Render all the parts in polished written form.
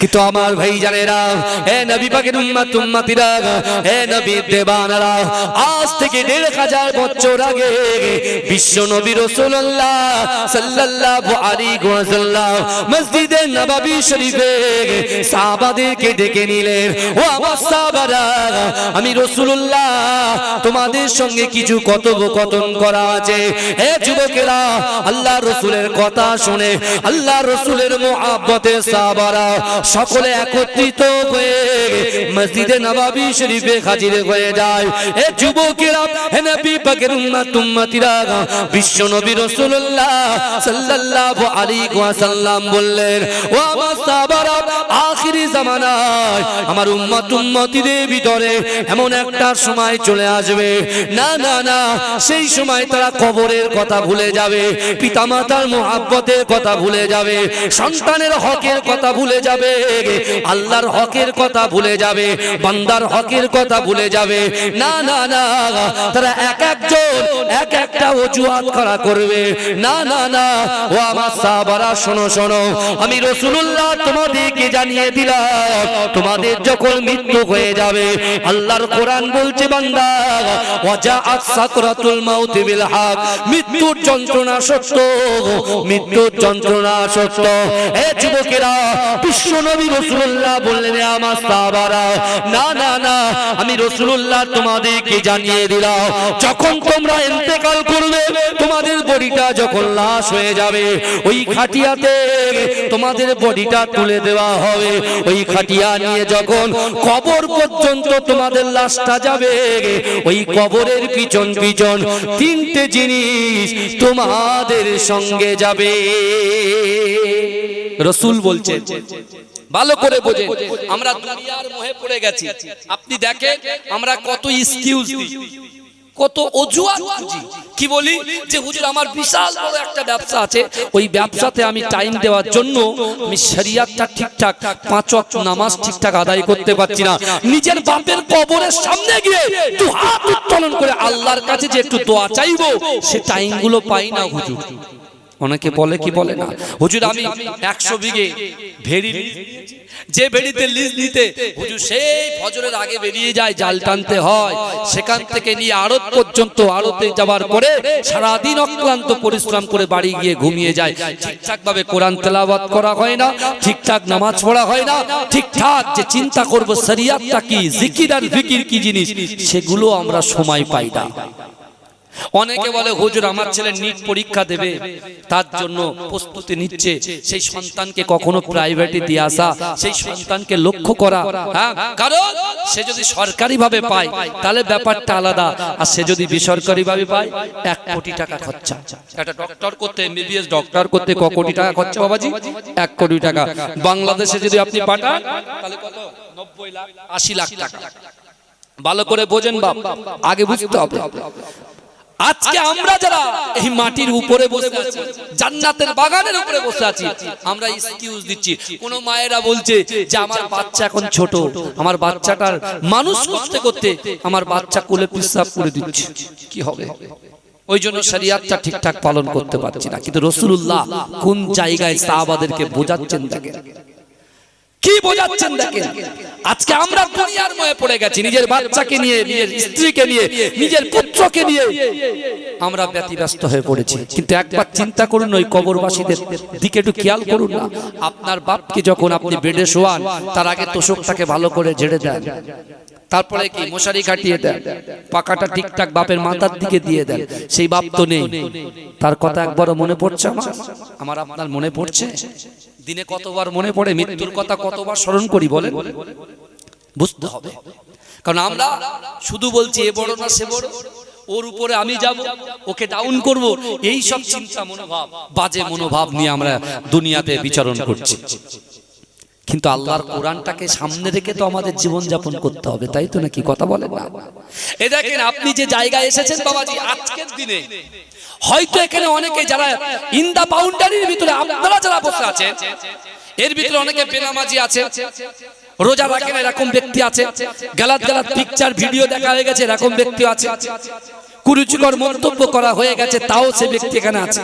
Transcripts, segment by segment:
কিন্তু আমার ভাই জানেরা, হে নবী পাকের উম্মত উম্মতিরা, হে নবী দেবানারা, আজ থেকে ১৫০০ বছর আগে বিশ্ব নবী রাসূলুল্লাহ সাল্লাল্লাহু আলাইহি ওয়াসাল্লাম মসজিদে নববী শরীফে সাহাবাদেরকে ডেকে নিলেন। ও আমার সাহাবারা, আমি রাসূলুল্লাহ তোমাদের সঙ্গে কিছু কথোপকথন করা আছে। হে যুবকেরা, আল্লাহ রাসূলের কথা শুনে আল্লাহ রাসূলের মুহাব্বতে সাহাবারা সকলে একত্রিত হয়ে মসজিদে নববী শরীফে হাজির হয়ে যায়। হে যুবকেরা, হে নবী পাকের উম্মত উম্মতিরা, বিশ্ব নবী রাসূলুল্লাহ সাল্লাল্লাহু আলাইহি ওয়াসাল্লাম বললেন, ও আমার সাহাবারা, আখিরি জামানায় আমার উম্মত উম্মতিদের ভিতরে এমন একটা সময় চলে আসবে, না না না, সেই সময় তারা কবরের কথা ভুলে যাবে, পিতামাতার মুহাব্বতের কথা ভুলে যাবে, সন্তানের হকের কথা ভুলে যাবে, আল্লাহর হকের কথা ভুলে যাবে, বান্দার হকের কথা ভুলে যাবে। না না না, তারা এক একজন এক একটা অজুহাত খাড়া করবে। না না না, ও আমার সাহাবারা শোনো শোনো, আমি রাসূলুল্লাহ তোমাদেরকে জানিয়ে দিলাম, তোমাদের যখন মৃত্যু হয়ে যাবে, আল্লাহর কোরআন বলছে বান্দা, ওয়াজাআত সাকরাতুল মাউত বিল হক, মৃত্যুর যন্ত্রণা সত্য, মৃত্যুর যন্ত্রণা সত্য। হে যুবকেরা, বিশ্ব নবী রাসূলুল্লাহ বললেন, আমার সাহাবারা, না না না, আমি রাসূলুল্লাহ তোমাদেরকে জানিয়ে দিলাম, যখন তোমরা ইন্তেকাল করবে, তোমাদের বডিটা যখন লাশ হয়ে যাবে, ওই খাটিয়াতে তোমাদের বডিটা তুলে দেওয়া হবে। ওই খাটিয়া নিয়ে যখন কবর পর্যন্ত তোমাদের লাশটা যাবে, ওই কবরের পিছন পিছন 3টে জিনিস তোমাদের সঙ্গে যাবে। রাসূল বলছেন, ভালো করে বোঝেন, আমরা দুনিয়ার মোহে পড়ে গেছি। আপনি দেখেন আমরা কত এক্সকিউজ দিই, কত অজুহাত খুঁজি। কি বলি যে হুজুর আমার বিশাল বড় একটা ব্যবসা আছে, ওই ব্যবসাতে আমি টাইম দেওয়ার জন্য আমি শরিয়াতটা ঠিকঠাক 5 ওয়াক্ত নামাজ ঠিকঠাক আদায় করতে পারছি না। নিজের বাপের কবরের সামনে গিয়ে দু হাত উত্তোলন করে আল্লাহর কাছে যে একটু দোয়া চাইবো, সে টাইমগুলো পাই না হুজুর। অনেকে বলে কি বলে না, হুজুর আমি 100 বিঘে ভেড়ি, যে ভেড়িতে লিজ নিতে হুজুর সেই ফজরের আগে বেরিয়ে যায়, জাল টানতে হয়, সেখান থেকে নিয়ে আড়ত পর্যন্ত, আড়তে যাওয়ার পরে সারাদিন অক্লান্ত পরিশ্রম করে বাড়ি গিয়ে ঘুমিয়ে যায়। ঠিকঠাক ভাবে কোরআন তেলাওয়াত করা হয় না, ঠিকঠাক নামাজ পড়া হয় না, ঠিকঠাক যে চিন্তা করব শরিয়াতটা কি, জিকির আর ফিকির কি জিনিস, সেগুলো আমরা সময় পাই না। অনেকে বলে হুজুর আমার ছেলে নিট পরীক্ষা দেবে, তার জন্য প্রস্তুতি নিচ্ছে, সেই সন্তানকে কখনো প্রাইভেটে দিয়ে আসা, সেই সন্তানকে লক্ষ্য করা, হ্যাঁ, কারণ সে যদি সরকারি ভাবে পায় তাহলে ব্যাপারটা আলাদা, আর সে যদি বেসরকারি ভাবে পায় 1 কোটি টাকা খরচা। একটা ডক্টর করতে, এমবিবিএস ডক্টর করতে ক কোটি টাকা খরচা বাবাজি? 1 কোটি টাকা। বাংলাদেশে যদি আপনি পাঠান তাহলে কত? 90 লাখ 80 লাখ টাকা। ভালো করে বোঝেন বাপ, আগে বুঝতে হবে। আজকে আমরা যারা এই মাটির উপরে বসে আছি, জান্নাতের বাগানের উপরে বসে আছি, আমরা এক্সকিউজ দিচ্ছি। কোন মায়েরা বলছে যে আমার বাচ্চা এখন ছোট, আমার বাচ্চাটার মানুষ করতে করতে আমার বাচ্চা কোলে পেশাব করে দিচ্ছে, কি হবে? ওই জন্য শরিয়াতটা ঠিকঠাক পালন করতে পারছি না। কিন্তু রাসূলুল্লাহ কোন জায়গায় সাহাবাদেরকে বোঝাচ্ছেন দেখেন, কি বোঝাচ্ছেন দেখেন। আজকে আমরা দুনিয়ার মোহে পড়ে গেছি, নিজের বাচ্চাকে নিয়ে, নিজের স্ত্রীকে নিয়ে, নিজের পুত্রকে নিয়ে আমরা ব্যতিব্যস্ত হয়ে পড়েছি। কিন্তু একবার চিন্তা করুন, ওই কবরবাসীদের দিকে একটু খেয়াল করুন না। আপনার বাপকে যখন আপনি বেডে শোয়ান, তার আগে তোষকটাকে ভালো করে ঝেড়ে দেন, তারপরে কি মশারি কাটিয়ে দেন, পাকাটা ঠিকঠাক বাপের মাথার দিকে দিয়ে দেন। সেই বাপ তো নেই, তার কথা একবারও মনে পড়ছে? আমার আপনার মনে পড়ছে? দিনে কতবার মনে পড়ে? মৃত্যুর কথা কতবার স্মরণ করি বলেন? বুঝতে হবে, কারণ আমরা শুধু বলছি এ বড় না সে বড়, ওর উপরে আমি যাব, ওকে ডাউন করব, এই সব চিন্তা মনোভাব, বাজে মনোভাব নিয়ে আমরা দুনিয়াতে বিচরণ করছি। কিন্তু আল্লাহর কোরআনটাকে সামনে রেখে তো আমাদের জীবন যাপন করতে হবে, তাই তো নাকি? কথা বলেন না? এ দেখেন আপনি যে জায়গায় এসেছেন বাবাজি, আজকের দিনে হয়তো এখানে অনেকে যারা ইন দা বাউন্ডারির ভিতরে, আপনারা যারা বসে আছেন এর ভিতরে অনেকে বেনামাজি আছে, রোজা রাখেন এরকম ব্যক্তি আছে, গালাত গালাত পিকচার ভিডিও দেখা হয়ে গেছে এরকম ব্যক্তি আছে, কুরুচিকর মন্তব্য করা হয়ে গেছে তাও সে ব্যক্তি এখানে আছে।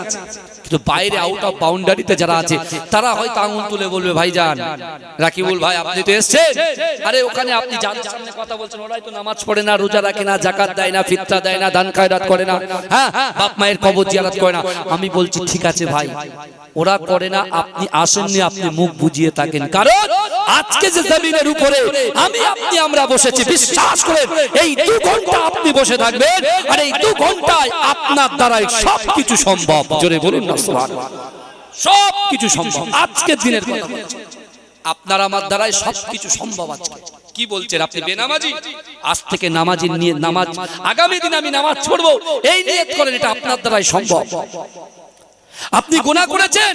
কিন্তু বাইরে আউট অফ বাউন্ডারিতে যারা আছে তারা হয়তো আঙুল তুলে বলবে ভাইজান রাকিবুল ভাই আপনি তো এসেছেন, আরে ওখানে আপনি যাদের সামনে কথা বলছেন ওরাই তো নামাজ পড়ে না, রোজা রাখে না, যাকাত দেয় না, ফিতরা দেয় না, দান খায়রাত করে না, হ্যাঁ বাপ মায়ের কবর জিয়ারত করে না। আমি বলছি ঠিক আছে ভাই, ওরা করে না, আপনি আসেননি, আপনি মুখ বুজিয়ে থাকেন, কারণ আজকে যে জমিনের উপরে আমি আপনি আমরা বসেছি, বিশ্বাস করেন এই 2 ঘন্টা আপনি বসে থাকবেন আর এই 2 ঘন্টায় আপনার দ্বারাই সবকিছু সম্ভব। জোরে বলুন না সুবহানাল্লাহ। সবকিছু সম্ভব আজকের দিনের কথা বলছি, আপনার আমার দ্বারাই সবকিছু সম্ভব। আজকে কি বলছেন আপনি বেনামাজি, আজ থেকে নামাজি নিয়ে নামাজ, আগামী দিন আমি নামাজ পড়বো এই নিয়ত করেন, এটা আপনার দ্বারাই সম্ভব। আপনি গুনাহ করেছেন,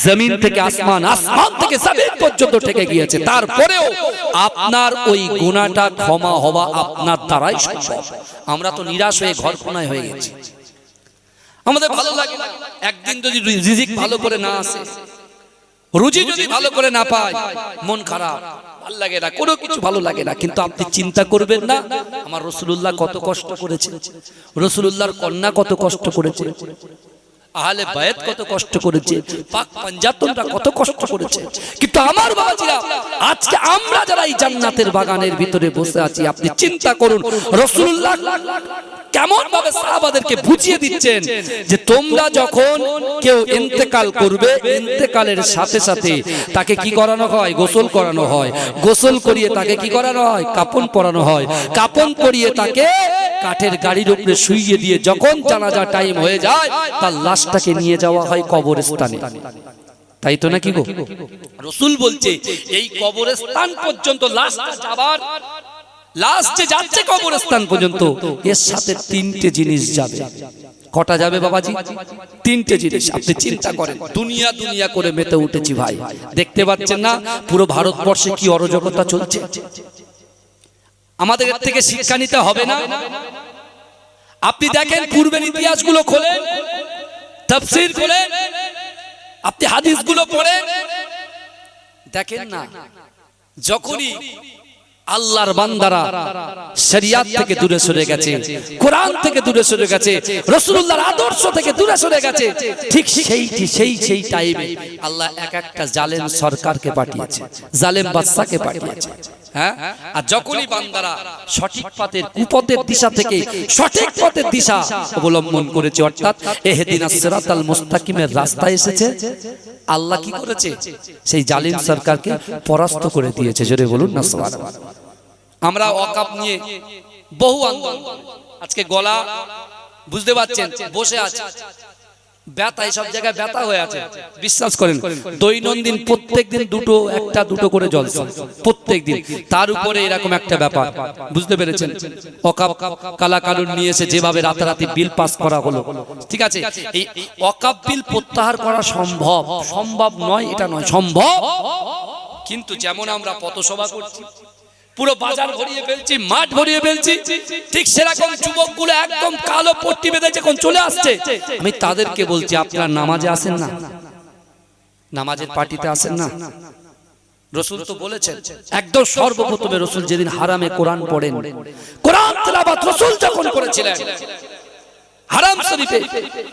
জমিন থেকে আসমান, আসমান থেকে জমিন পর্যন্ত ঠেকে গিয়েছে, তারপরেও আপনার ওই গুনাহটা ক্ষমা হওয়া আপনার দ্বারাই সম্ভব। আমরা তো নিরাশ হয়ে ঘর কোনায় হয়ে গেছি, আমাদের ভালো লাগে না। একদিন যদি রিজিক ভালো করে না আসে, রুজি যদি ভালো করে না পায়, মন খারাপ, ভালো লাগে না, কোনো কিছু ভালো লাগে না। কিন্তু আপনি চিন্তা করবেন না আমার রাসূলুল্লাহ কত কষ্ট করেছে, রাসূলুল্লাহর কন্যা কত কষ্ট করেছে, আহলে বায়াত কত কষ্ট করেছে, পাক পাঞ্জাতনরা কত কষ্ট করেছে। কিন্তু আমার বাবাজিরা, আজকে আমরা যারা এই জান্নাতের বাগানের ভিতরে বসে আছি, আপনি চিন্তা করুন রাসূলুল্লাহ কেমন ভাবে সাহাবাদেরকে বুঝিয়ে দিচ্ছেন যে তোমরা যখন কেউ ইন্তেকাল করবে, ইন্তেকালের সাথে সাথে তাকে কি করানো হয়, গোসল করানো হয়, গোসল করিয়ে তাকে কি করানো হয়, কাফন পরানো হয়, কাফন পরিয়ে তাকে কাঠের গাড়ির উপরে শুইয়ে দিয়ে যখন জানাজা টাইম হয়ে যায় তার লাশটাকে নিয়ে যাওয়া হয় কবরস্থানে। তাই তো নাকি গো? রাসূল বলছে এই কবরস্থান পর্যন্ত লাশটা যাবার, লাশ যে যাচ্ছে কবরস্থান পর্যন্ত, এর সাথে 3টে জিনিস যাবে। কটা যাবে বাবাজি? 3টে জিনিস। আপনি চিন্তা করেন, দুনিয়া দুনিয়া করে মেতে উঠেছি ভাই, দেখতে পাচ্ছেন না পুরো ভারতবর্ষে কি অরাজকতা চলছে? আমাদের এর থেকে শিক্ষা নিতে হবে না? আপনি দেখেন পূর্বের ইতিহাসগুলো খোলেন, তাফসীর খোলেন, আপনি হাদিসগুলো পড়েন, দেখেন না যখনই আল্লাহর বান্দারা শরিয়াত থেকে দূরে সরে গেছে, কোরআন থেকে দূরে সরে গেছে, রাসূলুল্লাহর আদর্শ থেকে দূরে সরে গেছে, ঠিক সেই টাইমে আল্লাহ এক একটা জালেম সরকারকে পাঠিয়েছে, জালেম বাদশাকে পাঠিয়েছে। হ্যাঁ, আর যখনই বান্দারা সঠিক পথের কুপথের দিশা থেকে সঠিক পথের দিশা অবলম্বন করেছে, অর্থাৎ ইহদিনাস সিরাতাল মুস্তাকিমের রাস্তায় এসেছে, আল্লাহ কি করেছে? সেই জালিম সরকারকে পরাস্ত করে দিয়েছে। জোরে বলুন না সুবহানাল্লাহ। আমরা ওয়াকফ নিয়ে বহু আন্দোলন, আজকে গলা বুঝতে পারছেন বসে আছে, ব্যথা, এই সব জায়গায় ব্যথা হয়ে আছে। বিশ্বাস করেন দৈনন্দিন প্রত্যেকদিন দুটো করে জলসা প্রত্যেকদিন, তার উপরে এরকম একটা ব্যাপার, বুঝতে পেরেছেন? ওয়াকফ কালা কানুন নিয়ে এসে যেভাবে রাতারাতি বিল পাস করা হলো, ঠিক আছে, এই ওয়াকফ বিল প্রত্যাহার করা সম্ভব নয়, এটা নয়, সম্ভব। কিন্তু যেমন আমরা পথসভা করছি, পুরো বাজার ভরিয়ে ফেলছি, মাঠ ভরিয়ে ফেলছি, ঠিক সেরকম যুবকগুলো একদম কালো পট্টি বেঁধে যখন চলে আসছে, আমি তাদেরকে বলছি আপনারা নামাজে আসেন না, নামাজের পার্টিতে আসেন না। রাসূল তো বলেছেন, একদম সর্বপ্রথমে রাসূল যেদিন হারামে কোরআন পড়েন, কোরআন তেলাওয়াত রাসূল যখন করেছিলেন হারাম শরীফে,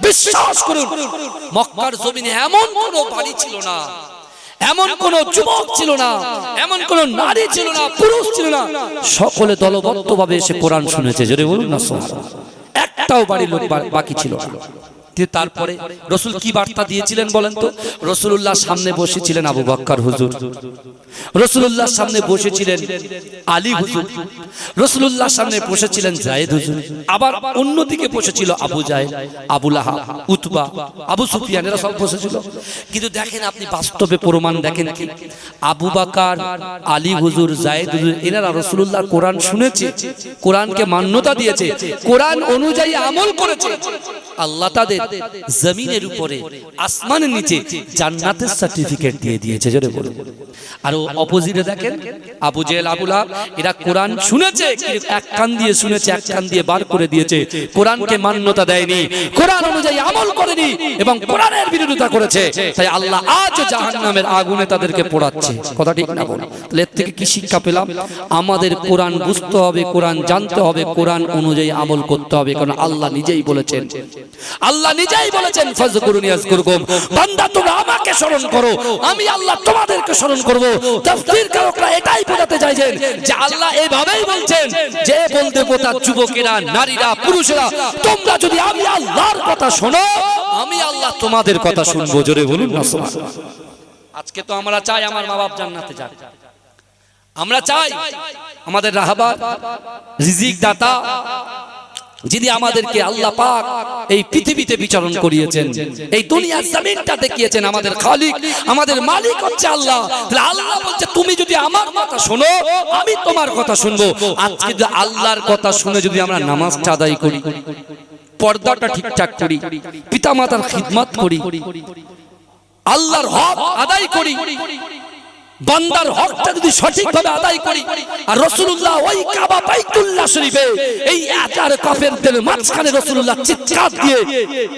বিশ্বাস করুন মক্কার জমিনে এমন কোনো বাড়ি ছিল না, এমন কোন যুবক ছিল না, এমন কোন নারী ছিল না, পুরুষ ছিল না, সকলে দলবদ্ধভাবে এসে কোরআন শুনেছে। জোরে বলুন না সুবহানাল্লাহ। একটাও বাড়ির লোক বাকি ছিল না। তারপরে রাসূল কি বার্তা দিয়েছিলেন বলেন তো? রাসূলুল্লাহর সামনে বসেছিলেন আবু বকর হুজুর, রাসূলুল্লাহর সামনে বসেছিলেন আলী হুজুর, রাসূলুল্লাহর সামনে বসেছিলেন যায়েদ হুজুর, আবার অন্যদিকে বসেছিল আবু জাহেল, আবু লাহাব, উতবা, আবু সুফিয়ান, এরা সব বসেছিল। কিন্তু দেখেন আপনি বাস্তবে প্রমাণ দেখেন কি, আবু বকর, আলী হুজুর, যায়েদ হুজুর, এনারা রাসূলুল্লাহর কোরআন শুনেছে, কোরআনকে মান্যতা দিয়েছে, কোরআন অনুযায়ী আমল করেছে, আল্লাহ তাদের জমিনের উপরে আসমানের নিচে জান্নাতের সার্টিফিকেট দিয়ে দিয়েছে। জোরে বলুন। আর অপোজিটে দেখেন আবু জেহেল, আবু লাহাব, এরা কোরআন শুনেছে, এক কান দিয়ে শুনেছে, এক কান দিয়ে বার করে দিয়েছে, কোরআনকে মান্যতা দেয়নি, কোরআন অনুযায়ী আমল করেনি এবং কোরআনের বিরোধিতা করেছে, তাই আল্লাহ আজ জাহান্নামের আগুনে তাদেরকে পোড়াচ্ছে। কথা ঠিক না বলুন? তাহলে এর থেকে কি শিক্ষা পেলাম? আমাদের কোরআন বুঝতে হবে, কোরআন জানতে হবে, কোরআন অনুযায়ী আমল করতে হবে, কারণ আল্লাহ নিজেই বলেছেন আল্লাহ নিজেই বলেছেন ফাযকুরুনি আযকুরকুম, বান্দা তোমরা আমাকে স্মরণ করো, আমি আল্লাহ তোমাদেরকে স্মরণ করব। তাফসীরকারকরা এটাই বোঝাতে চাইছেন যে আল্লাহ এইভাবেই বলছেন যে বলতে বোতা যুবকেরা, নারীরা, পুরুষেরা, তোমরা যদি আমি আল্লাহর কথা শোনো, আমি আল্লাহ তোমাদের কথা শুনবো। জোরে বলুন না সুবহানাল্লাহ। আজকে তো আমরা চাই আমার মা বাপ জান্নাতে যাক, আমরা চাই আমাদের রাহবার, রিজিক দাতা, যিনি আমাদেরকে আল্লাহ পাক এই পৃথিবীতে বিচরণ করিয়েছেন, এই দুনিয়ার জমিনটা দেখিয়েছেন, আমাদের খালিক, আমাদের মালিক হচ্ছে আল্লাহ। তাহলে আল্লাহ বলছে তুমি যদি আমার কথা শোনো, আমি তোমার কথা শুনবো। আজকে যদি আল্লাহর কথা শুনে যদি আমরা নামাজটা আদায় করি, পর্দাটা ঠিকঠাক করি, পিতামাতার খিদমত করি, আল্লাহর হক আদায় করি, বান্দার হকটা যদি সঠিকভাবে আদায় করি, আর রাসূলুল্লাহ ওই কাবা বাইতুল্লাহ শরীফে এই আচার কাফেরদের মাঝখানে রাসূলুল্লাহ চিৎকার দিয়ে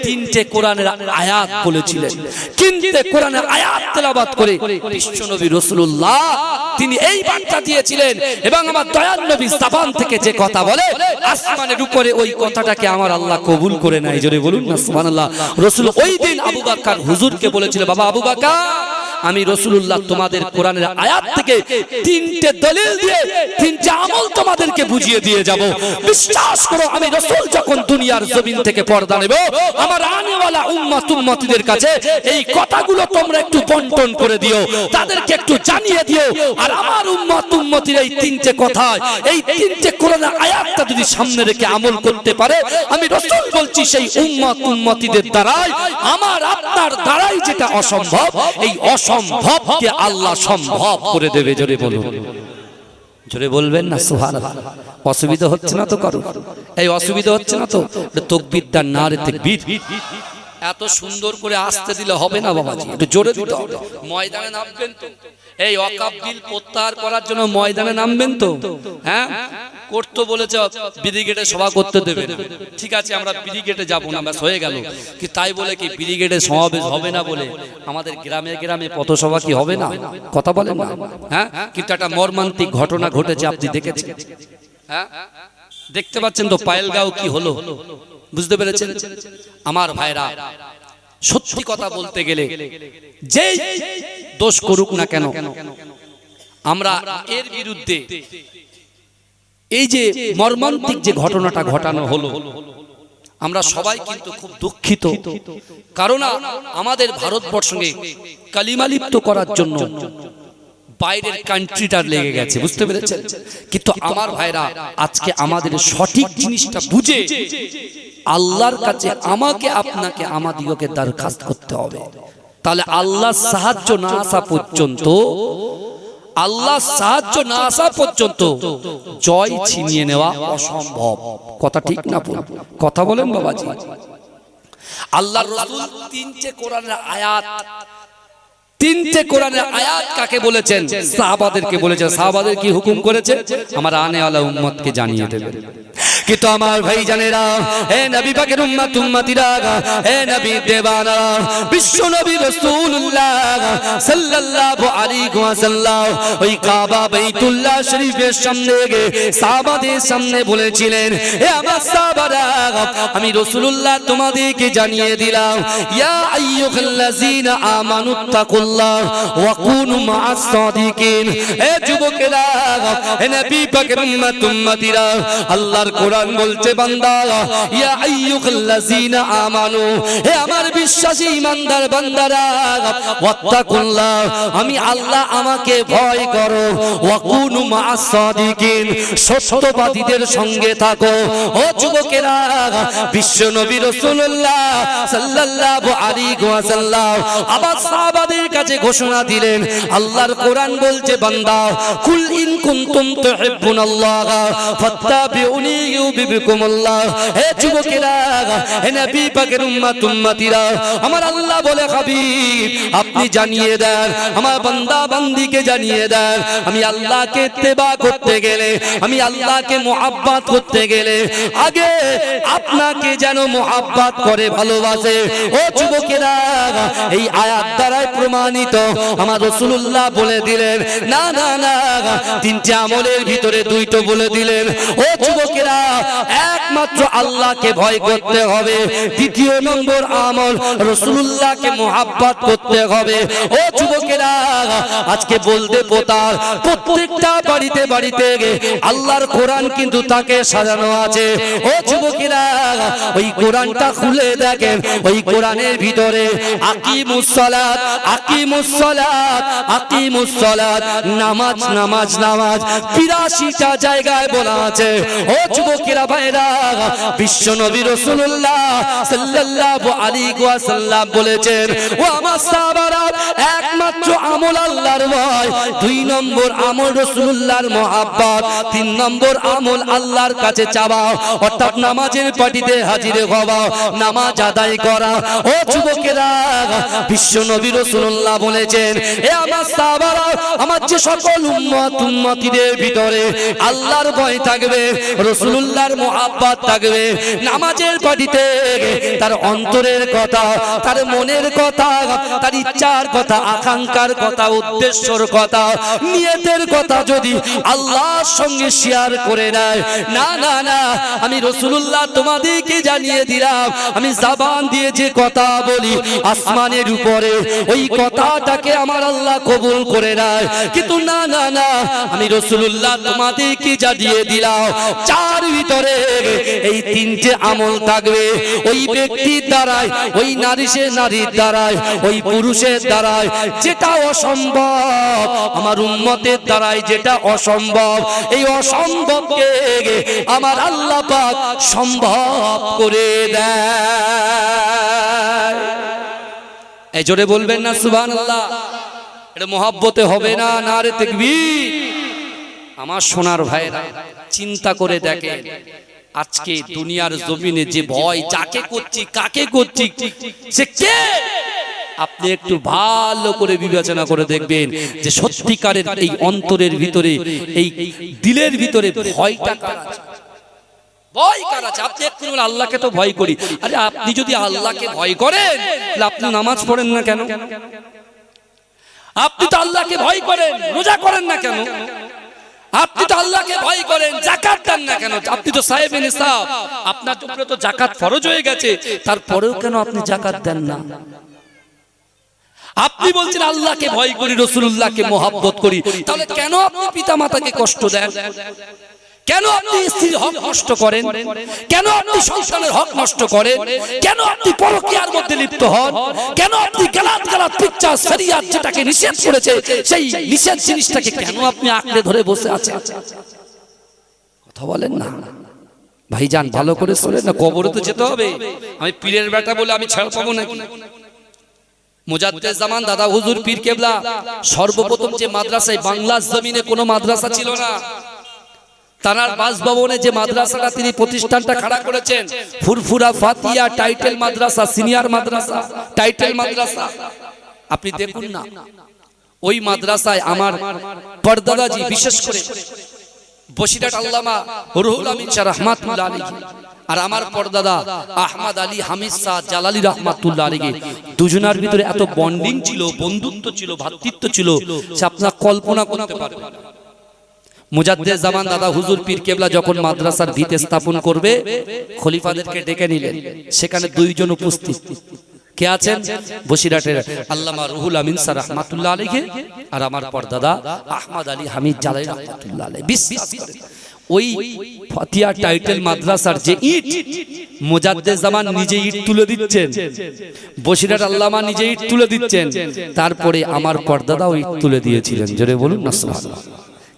তিনটে কোরআনের আয়াত বলেছিলেন। কিন্তু কোরআনের আয়াত তেলাওয়াত করে বিশ্বনবী রাসূলুল্লাহ তিনি এই বার্তা দিয়েছিলেন, এবং আমার দয়াল নবী জবান থেকে যে কথা বলে আসমানের উপরে ওই কথাটাকে আমার আল্লাহ কবুল করে নেয়। জোরে বলুন না সুবহানাল্লাহ। রাসূল ওই দিন আবু বকর হুজুরকে বলেছিল, বাবা আবু বকর, আমি রাসূলুল্লাহ তোমাদের কোরআনের আয়াত থেকে তিনটে দলিল দিয়ে তিনটে আমল তোমাদেরকে বুঝিয়ে দিয়ে যাব। বিশ্বাস করো, আমি রাসূল যখন দুনিয়ার জমিন থেকে পর্দা নেব, আমার আনেওয়ালা উম্মতের কাছে এই কথাগুলো তোমরা একটু বন্টন করে দিও, তাদেরকে একটু জানিয়ে দিও। আর আমার উম্মতের এই তিনটে কথা, এই তিনটে কোরআনের আয়াতটা যদি সামনে রেখে আমল করতে পারে, আমি রাসূল বলছি সেই উম্মতের দ্বারাই, আমার আপনার দ্বারাই যেটা অসম্ভব, এই অসম্ভবকে আল্লাহ সম্ভব করে দেবে। জোরে বলুন, জোরে বলবেন না সুবহানাল্লাহ। অসুবিধা হচ্ছে না তো কারো? এই অসুবিধা হচ্ছে না তো? তাকবীর দান, নারে তাকবীর। এত সুন্দর করে আসতে দিলে হবে না বাবাজি, একটু জোরে দিতে হবে। ময়দানে নামবেন তো? এই ওয়াকফ বিল প্রত্যাহার করার জন্য ময়দানে নামবেন তো? হ্যাঁ, করতে বলেছে ব্রিগেডে সভা করতে দেবে না। ঠিক আছে, আমরা ব্রিগেডে যাব না, ব্যাস হয়ে গেল। কি তাই বলে কি ব্রিগেডে সমাবেশ হবে না বলে আমাদের গ্রামে গ্রামে পথসভা কি হবে না? কথা বলেন না? হ্যাঁ, কিন্তু একটা মর্মান্তিক ঘটনা ঘটেছে, আপনি দেখেছেন? হ্যাঁ, দেখতে পাচ্ছেন তো পায়েলগাঁও কি হলো, বুঝতে পেরেছেন? আমার ভাইরা, সত্যি কথা বলতে গেলে যে দোষ করুক না কেন, আমরা এর বিরুদ্ধে এই যে মর্মান্তিক যে ঘটনাটা ঘটানো হলো, আমরা সবাই কিন্তু খুব দুঃখিত। কারণ আমাদের ভারতবর্ষকে কালিমা লিপ্ত করার জন্য বাইরের কান্ট্রিটার লেগে গেছে, বুঝতে পেরেছেন? কিন্তু আমার ভাইরা, আজকে আমাদের সঠিক জিনিসটা বুঝে আল্লাহর কাছে আমাকে আপনাকে আমাদিগকে দরখাস্ত করতে হবে। তাহলে আল্লাহর সাহায্য না আসা পর্যন্ত, আল্লাহ সাহায্য না আসা পর্যন্ত জয় ছিনিয়ে নেওয়া অসম্ভব। কথা ঠিক না? কথা বলেন বাবাজি। আল্লাহর রাসূল তিনটে কোরআনের আয়াত, তিনটে কোরআনের আয়াত কাকে বলেছেন? সাহাবাদেরকে বলেছেন। সাহাবাদের কি হুকুম করেছে? আমার আনেওয়ালা উম্মতকে জানিয়ে দেবেন। কিন্তু আমার ভাই জানেরা, হে নবী পাকের উম্মতিরা, হে নবী দেবানা, বিশ্ব নবী রাসূলুল্লাহ সাল্লাল্লাহু আলাইহি ওয়াসাল্লাম ওই কাবা বাইতুল্লাহ শরীফের সামনে গিয়ে সাহাবাদের সামনে বলেছিলেন, হে আমার সাহাবারা, আমি রাসূলুল্লাহ তোমাদেরকে জানিয়ে দিলাম, ইয়া আইয়ুহাল্লাযীনা আমানুত্তাকুল্লাহ ওয়া কুনু মা'আস সাদিকিন। হে যুবকেরা, হে নবী পাকের উম্মতিরা, আল্লাহর কোরআন বলছে, বান্দা, ইয়া আইয়ুহাল্লাযীনা আমানু, হে আমার বিশ্বাসী ইমানদার বান্দারা, ওয়াত্তাকুল্লাহ, আমি আল্লাহ আমাকে ভয় করো, ওয়া কুনু মা'আস সাদিকিন, সত্যবাদীদের সঙ্গে থাকো। ও যুবকেরা, বিশ্ব নবী রাসূলুল্লাহ সাল্লাল্লাহু আলাইহি ওয়াসাল্লাম আবার সাহাবাদের কাছে ঘোষণা দিলেন, আল্লাহর কোরআন বলছে, বান্দা, কুল ইন কুনতুম তুহিব্বুনাল্লাহ ফাত্তাবিউনি ইউহিব্বুকুমুল্লাহ। হে যুবকেরা, হে নবী পাকের উম্মতিরা, আমার আল্লাহ বলে, হাবিব আপনি জানিয়ে দেন, আমার বান্দা বান্দিকে জানিয়ে দেন, আমি আল্লাহকে ইত্তেবা করতে গেলে, আমি আল্লাহকে মুহাব্বত করতে গেলে আগে আপনাকে যেন মুহাব্বত করে ভালোবাসে। ও যুবকেরা, এই আয়াত দ্বারাই প্রমাণিত। আমার রাসূলুল্লাহ বলে দিলেন, না না না, তিনটি আমলের ভিতরে দুইটো বলে দিলেন। ও যুবকেরা, এক একমাত্র আল্লাহকে ভয় করতে হবে। দ্বিতীয় নম্বর আমল, রাসূলুল্লাহকে মুহাব্বত করতে হবে। ও যুবকেরা, আজকে বলতে পোতার প্রত্যেকটা বাড়িতে বাড়িতে আল্লাহর কোরআন কিন্তু তাকে সাজানো আছে। ও যুবকেরা, ওই কোরআনটা খুলে দেখেন, ওই কোরআনের ভিতরে আকিমুস সালাত, আকিমুস সালাত, আকিমুস সালাত, নামাজ নামাজ নামাজ ৮২টা জায়গায় বলা আছে। ও যুবকেরা ভাইরা, বিশ্ব নবী রাসূলুল্লাহ সাল্লাল্লাহু আলাইহি ওয়াসাল্লাম বলেছেন, ও আমার সাহাবারা, একমাত্র আমল আল্লাহর ভয়, ২ নম্বর আমল রাসূলুল্লাহর মুহাব্বত, ৩ নম্বর আমল আল্লাহর কাছে চাওয়া, অর্থাৎ নামাজের পাটিতে হাজির হওয়া, নামাজ আদায় করা। ও যুবকেরা, বিশ্ব নবী রাসূলুল্লাহ বলেছেন, এ আমার সাহাবারা, আমার যে সকল উম্মতীদের ভিতরে আল্লাহর ভয় থাকবে, রাসূলুল্লাহর মুহাব্বত থাকবে, নামাজের পাটিতে তার অন্তরের কথা, তার মনের কথা, তার ইচ্ছার কথা, আকাঙ্ক্ষার কথা, উদ্দেশ্যের কথা, নিয়তের কথা যদি আল্লাহর সঙ্গে শেয়ার করে নেয়, না না না, আমি রাসূলুল্লাহ তোমাদেরকে জানিয়ে দিলাম, আমি জবান দিয়ে যে কথা বলি আসমানের উপরে ওই কথাটাকে আমার আল্লাহ কবুল করে নেয়। কিন্তু না না না, আমি রাসূলুল্লাহ তোমাদেরকে জানিয়ে দিলাম, চার ভিতরে এই ৩টে আমল থাকবে। ওই ব্যক্তির দ্বারাই, ওই নারীর দ্বারাই, ওই পুরুষের দ্বারাই যেটা অসম্ভব, আমার উম্মতের দ্বারাই যেটা অসম্ভব, এই অসম্ভবকে আমার আল্লাহ পাক সম্ভব করে দেয়। এই জোরে বলবেন না সুবহানাল্লাহ? এটা মহব্বতে হবে না? নারে তাকবীর। আমার সোনার ভাইরা, চিন্তা করে দেখেন, আজকে দুনিয়ার জমিনে যে ভয় যাকে করছি, কাকে করছি, সে কে? আপনি একটু ভালো করে বিবেচনা করে দেখবেন যে সত্যিকারের এই অন্তরের ভিতরে, এই দিলের ভিতরে ভয়টা কার আছে? ভয় কার আছে? আপনি একটু বলেন আল্লাহকে তো ভয় করি। আরে আপনি যদি আল্লাহকে ভয় করেন, তাহলে আপনি নামাজ পড়েন না কেন? আপনি তো আল্লাহকে ভয় করেন, রোজা করেন না কেন? আপনি তো আল্লাহকে ভয় করেন, যাকাত দেন না কেন? আপনি তো সাহেব নিসাব, আপনার উপরে তো যাকাত ফরজ হয়ে গেছে, তারপরেও কেন আপনি যাকাত দেন না? আপনি বলছেন আল্লাহকে ভয় করি, রাসূলুল্লাহকে মুহাব্বত করি, তাহলে কেন আপনি পিতামাতাকে কষ্ট দেন? কেন আপনি স্ত্রীর হক নষ্ট করেন? কেন আপনি সন্তানের হক নষ্ট করেন? কেন আপনি পরকীয়ার মধ্যে লিপ্ত হন? কেন আপনি গালাত গালাত পিচ্চা শরীয়ত যেটাকে নিষেধ করেছে, সেই নিষেধ জিনিসটাকে কেন আপনি আঁকড়ে ধরে বসে আছেন? কথা বলেন না ভাইজান, ভালো করে শুনেন না, কবরে তো যেতে হবে। আমি পীরের বেটা বলে আমি ছাড় পাবো নাকি? মুজাদ্দেদ জামান দাদা হুজুর পীর কেবলা সর্বপ্রথম যে মাদ্রাসায়, বাংলার জমিনে কোনো মাদ্রাসা ছিল না, তানার বাসভবনে যে মাদ্রাসাটা তিনি প্রতিষ্ঠানটা খাড়া করেছেন, ফুরফুরা ফাতিয়া টাইটেল মাদ্রাসা, সিনিয়র মাদ্রাসা, টাইটেল মাদ্রাসা, আপনি দেখুন না, ওই মাদ্রাসায় আমার পরদাদাজি, বিশেষ করে বসিরহাট আল্লামা রুহুল আমিন শাহ রাহমাতুল্লাহ আলাইহি, আর আমার পরদাদা আহমদ আলী হামিদ শাহ জালালি রাহমাতুল্লাহ আলাইহি, দুজনের ভিতরে এত বন্ডিং ছিল, বন্ধুত্ব ছিল, ভ্রাতৃত্ব ছিল, সে আপনারা কল্পনা করতে পারবেন না। মুজাদ্দেদ জামান দাদা হুজুর পীর কেবলা যখন মাদ্রাসার ভিত স্থাপন করবে, খলিফাদেরকে ডেকে নিলেন, সেখানে 2 জন উপস্থিত। কে আছেন? বসিরহাটের আল্লামা রুহুল আমিন শাহ রাহমাতুল্লাহ আলাইহি আর আমার পরদাদা আহমদ আলী হামিদ জালালি রাহমাতুল্লাহ আলাইহি। বিশ্বাস করেন, ওই ফাতিয়া টাইটেল মাদ্রাসার যে ইট, মুজাদ্দেদ জামান নিজে ইট তুলে দিচ্ছেন, বসিরহাট আল্লামা নিজে ইট তুলে দিচ্ছেন, তারপরে আমার পরদাদাও ইট তুলে দিয়েছিলেন। জোরে বলুন না সুবহানাল্লাহ।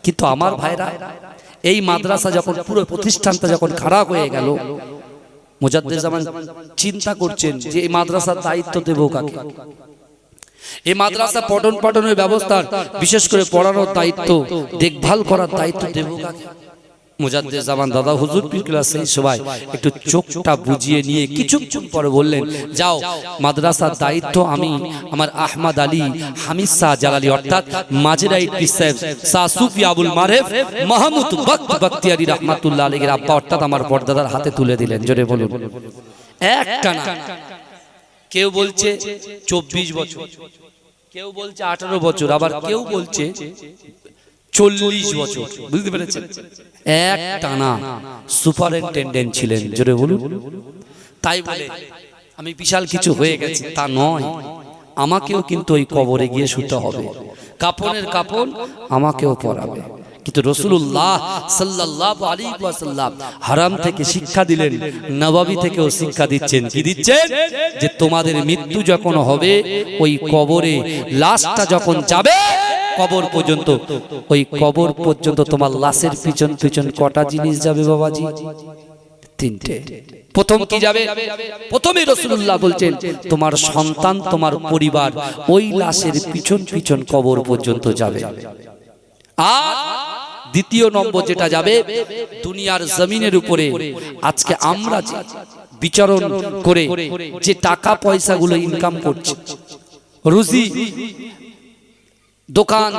কিন্তু আমার ভাইরা, এই মাদ্রাসা যখন পুরো প্রতিষ্ঠানটা যখন খারাপ হয়ে গেল, মুজাদ্দেদ জামান চিন্তা করছেন যে এই মাদ্রাসার দায়িত্ব দেব কাকে? এই মাদ্রাসা পঠন পাঠনের ব্যবস্থার, বিশেষ করে পড়ানোর দায়িত্ব, দেখভাল করার দায়িত্ব দেব কাকে? মুজাদ্দেদ জামান দাদা হুজুর পীর কেবলা সেই সবাই একটু চোখটা বুঝিয়ে নিয়ে কিছুক্ষণ পরে বললেন, যাও, মাদ্রাসার দায়িত্ব আমি আমার আহমদ আলী হামিদ শাহ জালালি, অর্থাৎ মাজরাইট পীর সাহেব শাহ সুফি আবুল মারেফ মাহমুদ বখতিয়ারি রাহমাতুল্লাহ আলাইহির আব্বা, অর্থাৎ আমার পরদাদার হাতে তুলে দিলেন। জোরে বলুন। একটা না, কেউ বলছে 24 বছর, কেউ বলছে 18 বছর, আবার কেউ বলছে 40 বছর, বুঝতে পেরেছেন? এক টানা সুপারিনটেনডেন্ট ছিলেন, জোরে বলুন। তাই বলে আমি বিশাল কিছু হয়ে গেছি তা নয়, আমাকেও কিন্তু ওই কবরে গিয়ে শুতে হবে, কাফনের কাফন আমাকেও পরাবে। কিন্তু রাসূলুল্লাহ সাল্লাল্লাহু আলাইহি ওয়াসাল্লাম হারাম থেকে শিক্ষা দিলেন, নববী থেকেও শিক্ষা দিচ্ছেন। কি দিচ্ছেন? যে তোমাদের মৃত্যু যখন হবে, ওই কবরে লাশটা যখন যাবে কবর পর্যন্ত, ওই কবর পর্যন্ত তোমার লাশের পিছন পিছন কটা জিনিস যাবে বাবাজি? 3টে। প্রথম কি যাবে? প্রথমে রাসূলুল্লাহ বলছেন তোমার সন্তান, তোমার পরিবার ওই লাশের পিছন পিছন কবর পর্যন্ত যাবে। আর দ্বিতীয় নম্বর যেটা যাবে, দুনিয়ার জমিনের উপরে আজকে আমরা বিচরণ করে যে টাকা পয়সাগুলো ইনকাম করছি, রুজি দোকান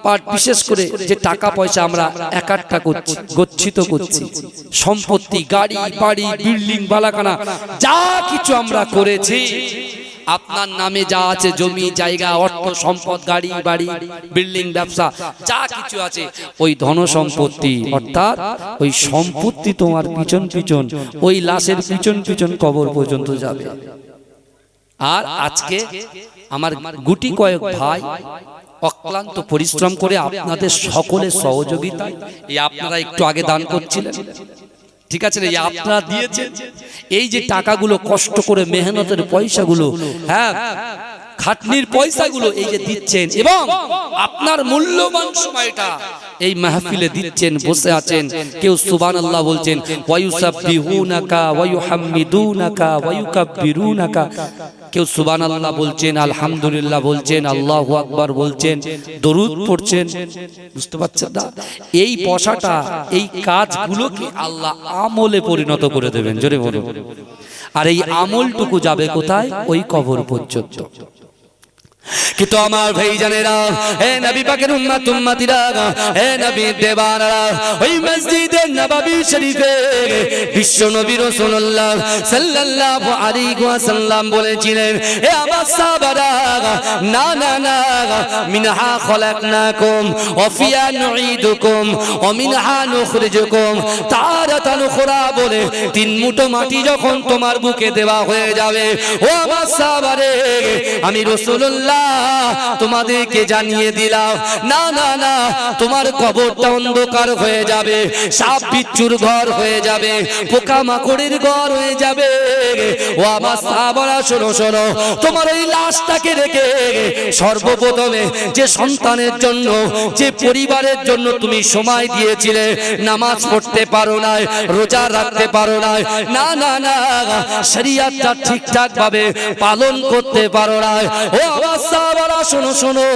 পাট, বিশেষ করে যে টাকা পয়সা আমরা একাট্টা করছি, গচ্ছিত করছি, সম্পত্তি, গাড়ি বাড়ি, বিল্ডিং বালাখানা যা কিছু আমরা করেছি, আপনার নামে যা আছে জমি জায়গা অর্থ সম্পদ, গাড়ি বাড়ি, বিল্ডিং, ব্যবসা যা কিছু আছে, ওই ধন সম্পত্তি অর্থাৎ ওই সম্পত্তি তোমার পিছন পিছন ওই লাশের পিছন পিছন কবর পর্যন্ত যাবে। আর আজকে আমার গুটি কয়েক ভাই অক্লান্ত পরিশ্রম করে আপনাদের সকলের সহযোগিতায়, এই আপনারা একটু আগে দান করছিলেন, ঠিক আছে, এই আপনারা দিয়েছেন, এই যে টাকাগুলো কষ্ট করে মেহনতের পয়সাগুলো, হ্যাঁ খাটনির পয়সাগুলো এই যে দিচ্ছেন, এবং আপনার মূল্যবান সময়টা এই মাহফিলে দিচ্ছেন, বসে আছেন, কেউ সুবহানাল্লাহ বলছেন, ওয়ায়ুসাব্বিহুনাকা ওয়ায়ুহাম্মিদুনাকা ওয়ায়ুকাব্বিরুনাকা, কেউ সুবহানাল্লাহ বলছেন, আলহামদুলিল্লাহ বলছেন, আল্লাহু আকবার বলছেন, দরুদ পড়ছেন। বুঝতে পারছেন না? এই বসাটা, এই কাজগুলোকে আল্লাহ আমলে পরিণত করে দেবেন, জোরে বলুন। আর এই আমলটুকু যাবে কোথায়? ওই কবর পর্যন্ত। কিন্তু আমার ভাইজানেরা, হে নবী পাকের উম্মত উম্মতিরা, হে নবী দেওয়ানারা, ওই মসজিদে নববী শরীফে বিশ্ব নবী রাসূলুল্লাহ সাল্লাল্লাহু আলাইহি ওয়াসাল্লাম বলেছিলেন, হে আমার সাহাবারা, না না না, মিনহা খলাকনাকুম ওয়া ফিহা নুঈদুকুম ওয়া মিনহা নুখরিজুকুম তারাতান উখরা বলে 3 মুঠো মাটি যখন তোমার বুকে দেওয়া হয়ে যাবে, ও আমার সাহাবারে, আমি রাসূলুল্লাহ তোমাদেরকে জানিয়ে দিলাম, না না না, তোমার কবরটা অন্ধকার হয়ে যাবে, সাপ বিচ্ছুর ঘর হয়ে যাবে, পোকা মাকড়ের ঘর হয়ে যাবে। ও আমার সাহাবারা, শোনো শোনো, তোমার ওই লাশটাকে রেখে সর্বপ্রথমে যে সন্তানের জন্য, যে পরিবারের জন্য তুমি সময় দিয়েছিলে, নামাজ পড়তে পারো না, রোজা রাখতে পারো না, না না না, শরীয়তটা ঠিকঠাক ভাবে পালন করতে পারো না, ও আমার সাহাবারা শোনো শোনো,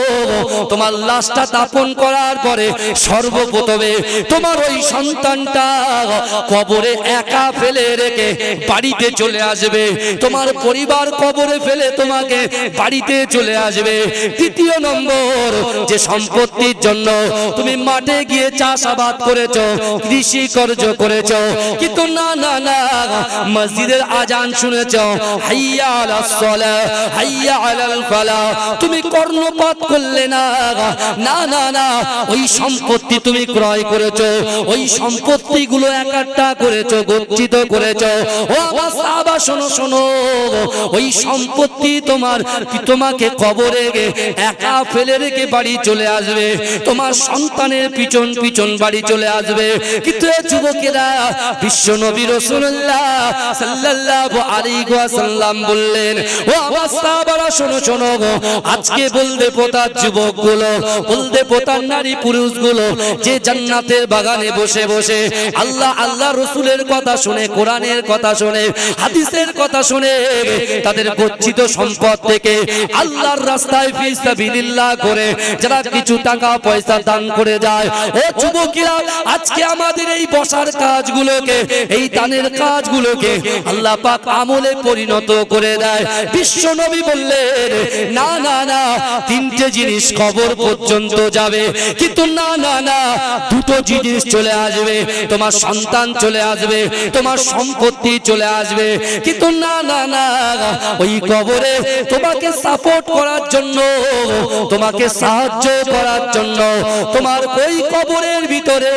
তোমার লাশটা দাফন করার পরে সর্বপ্রথমে তোমার ওই সন্তানটা কবরে একা ফেলে রেখে বাড়িতে চলে আসবে, তোমার পরিবার কবরে ফেলে তোমাকে বাড়িতে চলে আসবে। দ্বিতীয় নম্বর, যে সম্পত্তির জন্য তুমি মাঠে গিয়ে চাষাবাদ করেছো, কৃষি কার্য করেছো, কিন্তু না না না, মসজিদের আজান শুনেছো, হাইয়া আলাস সালাহ হাইয়া আলাল ফালাহ, তুমি কর্ণপাত করলে না, না না না, ওই সম্পত্তি তুমি ক্রয় করেছো, ওই সম্পত্তিগুলো একাট্টা করেছো, গচ্ছিত করেছো। ও আমার সাহাবা শোনো শোনো, ওই সম্পত্তি তোমাকে কবরে একা ফেলে রেখে বাড়ি চলে আসবে, তোমার সন্তানের পিছন পিছন বাড়ি চলে আসবে। কিন্তু যুবকেরা, বিশ্ব নবী রাসূলুল্লাহ সাল্লাল্লাহু আলাইহি ওয়াসাল্লাম বললেন, ও আমার সাহাবারা শোনো শোনো, আজকে বলতে পোতার যুবকগুলো, বলতে পোতার নারী পুরুষগুলো, যে জান্নাতের বাগানে বসে বসে আল্লাহ আল্লাহ রসুলের কথা শুনে, কোরআনের কথা শুনে, হাদিসের কথা শুনে, তাদের গচ্ছিত সম্পদ থেকে আল্লাহর রাস্তায় ফি সাবিলিল্লাহ করে যারা কিছু টাকা পয়সা দান করে যায়, ও যুবকেরা, আজকে আমাদের এই বসার কাজগুলোকে, এই দানের কাজগুলোকে আল্লাহ পাক আমলে পরিণত করে দেয়। বিশ্ব নবী বললেন, না না না তিনটে জিনিস কবর পর্যন্ত যাবে, কিন্তু না না না দুটো জিনিস চলে আসবে, তোমার সন্তান চলে আসবে, তোমার সম্পত্তি চলে আসবে, কিন্তু না না না ওই কবরে তোমাকে সাপোর্ট করার জন্য, তোমাকে সাহায্য করার জন্য তোমার ওই কবরের ভিতরে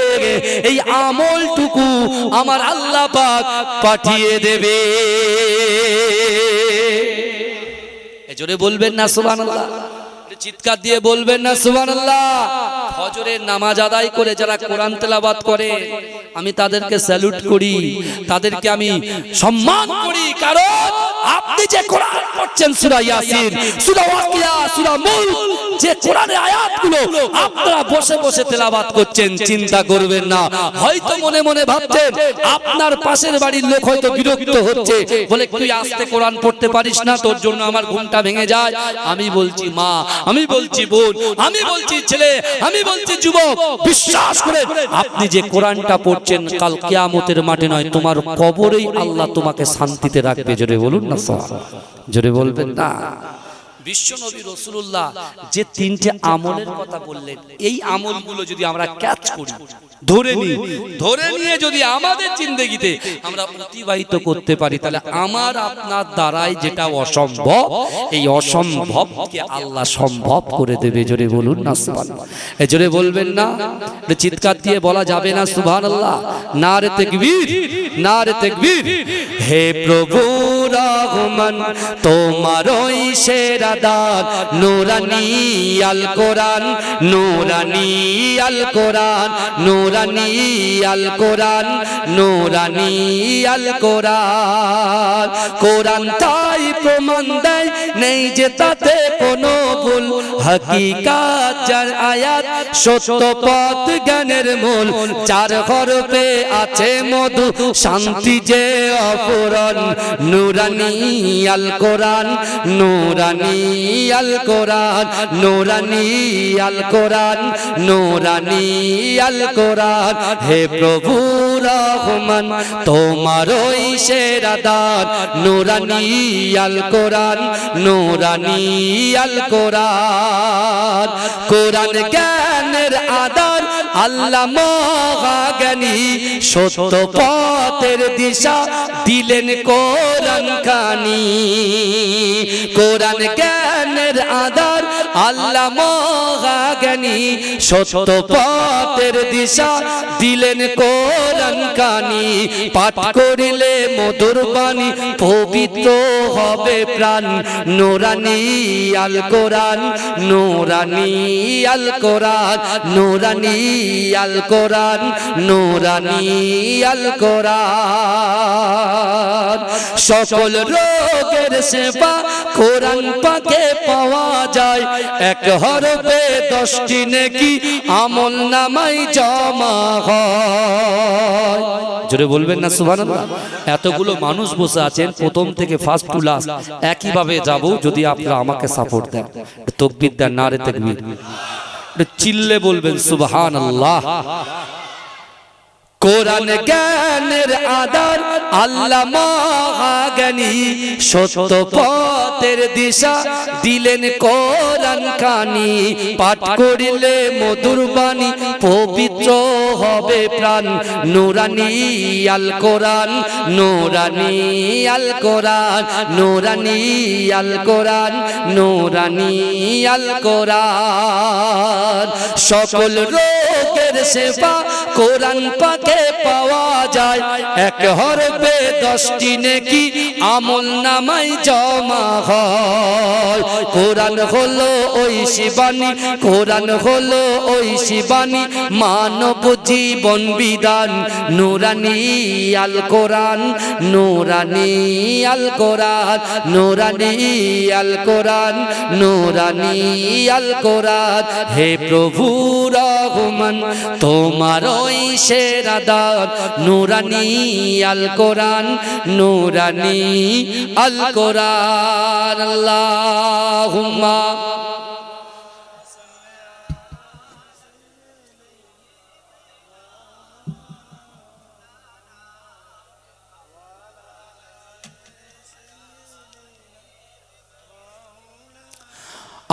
এই আমলটুকু আমার আল্লাহ পাক পাঠিয়ে দেবে। জোরে বলবেন না সুবহানাল্লাহ, চিৎকার দিয়ে বলবেন না সুবহানাল্লাহ। ফজরের নামাজ আদায় করে যারা কোরআন তেলাওয়াত করে আমি তাদেরকে স্যালুট করি, তাদেরকে আমি সম্মান করি, কারণ আপনি যে কোরআন পড়ছেন সূরা ইয়াসিন, সূরা ওয়াকিয়া, সূরা মুলক, যে কোরআনের আয়াতগুলো আপনারা বসে বসে তেলাওয়াত করছেন, চিন্তা করবেন না হয়তো মনে মনে ভাবছেন আপনার পাশের বাড়ির লোক হয়তো বিরক্ত হচ্ছে, বলে তুই আস্তে কোরআন পড়তে পারিস না, তোর জন্য আমার ঘুমটা ভেঙে যায়। আমি বলছি মা, আমি বলছি বোন, আমি বলছি ছেলে, আমি বলছি যুবক, বিশ্বাস করে আপনি যে কোরআনটা পড়ছেন কাল কিয়ামতের মাঠে নয় তোমার কবরেই আল্লাহ তোমাকে শান্তিতে রাখবে। জোরে বলুন না সুবহানাল্লাহ, জোরে বলবেন না। বিশ্বনবী রাসূলুল্লাহ যে তিনটে আমলের কথা বললেন, এই আমলগুলো যদি আমরা ক্যাচ করি, ধরে নিয়ে যদি আমাদের জিন্দেগিতে আমরা অতিবাহিত করতে পারি, তাহলে আমার আপনার দ্বারাই যেটা অসম্ভব, এই অসম্ভবকে আল্লাহ সম্ভব করে দেবে। জোরে বলুন না সুবহানাল্লাহ, জোরে বলবেন না, চিৎকার দিয়ে বলা যাবে না সুবহানাল্লাহ। নারে তাকবীর, নারে তাকবীর। হে প্রভু রহমান তোমারই সেরা দান, নূরানী আল কোরআন, নূরানী আল কোরআন, নূরানী আল কোরআন, নূরানী আল কোরআন। কোরআন তাই প্রমাণ দেয় নেই যে তাতে কোনো ভুল, হাকিকাত যার আয়াত সত্য পথ জ্ঞানের মূল, চার হরফে আছে মধু শান্তি যে অপূরণ, নূরানী আল কোরআন, নূরানী আল কোরআন, নূরানী আল কোরআন, নূরানী আল কোরআন। হে প্রভু রহমান তোমারই সেরা দান, নূরানী আল কোরআন, নূরানী আল কোরআন। কোরআন জ্ঞানের আধার আল্লাহ মহাজ্ঞানী, সত্য পথের দিশা দিলেন কোরআন খানি। কোরআন জ্ঞানের আধার আল্লাহ মহাজ্ঞানী, সত্য পথের দিশা দিলেন কোরআন খানি। পাঠ করিলে মধুর বাণী পবিত্র হবে প্রাণ, নূরানী আল কোরআন, নূরানী আল কোরআন, নূরানী আল কোরআন, নূরানী আল কোরআন। সকল রোগের সেবা কোরআন পাকে পাওয়া যায়, এক হরফে 10টি নেকি আমল নামায় জমা হয়। জোরে বলবেন না সুবহানাল্লাহ। এতগুলো মানুষ বসে আছেন, প্রথম থেকে ফার্স্ট টু লাস্ট একইভাবে যাব, যদি আপনারা আমাকে সাপোর্ট দেন, তাকবীর দেন, নারে তাকবীর, চিল্লে বলবেন সুবহানাল্লাহ। কোরআন জ্ঞানের আধার আল্লাহ মহাজ্ঞানী, সত্য পথের দিশা দিলেন কোরআন খানি। পাঠ করিলে মধুর বাণী পবিত্র হবে প্রাণ, নূরানী আল কোরআন, নূরানী আল কোরআন, নূরানী আল কোরআন, নূরানী আল কোরআন। সকল রোগের সেবা কোরআন পাক পাওয়া যায়, এক হরফে 10টি নেকি আমল নামায় জমা হয়। কোরআন হলো ওই শিবানী, কোরআন হলো ওই শিবানী, মানব জীবন বিধান, নূরানী আল কোরআন, নূরানী আল কোরআন, নূরানী আল কোরআন, নূরানী আল কোরআন। হে প্রভু রহমান তোমার ওই সেরা দান, নূরানী আল কোরআন, নূরানী আল কোরআন। আল্লাহুম্মা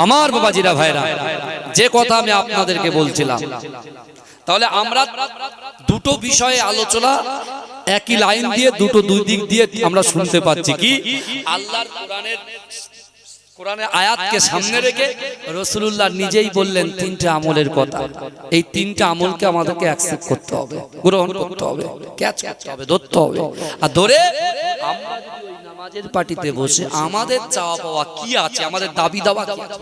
আমার বাবাজিরা ভাইরা, যে কথা আমি আপনাদেরকে বলছিলাম, তাহলে আমরা দুটো বিষয়ে আলোচনা একই লাইন দিয়ে দুটো দুই দিক দিয়ে আমরা শুনতে পাচ্ছি। কি আল্লাহর কোরআনের আয়াতকে সামনে রেখে রাসূলুল্লাহ নিজেই বললেন তিনটা আমলের কথা। এই তিনটা আমলকে আমাদেরকে অ্যাকসেপ্ট করতে হবে, গ্রহণ করতে হবে, ক্যাচ করতে হবে, ধরতে হবে। আর ধরে আমরা যদি ওই নামাজের পার্টিতে বসে আমাদের চাওয়া পাওয়া কি আছে, আমাদের দাবি দাওয়া কি আছে,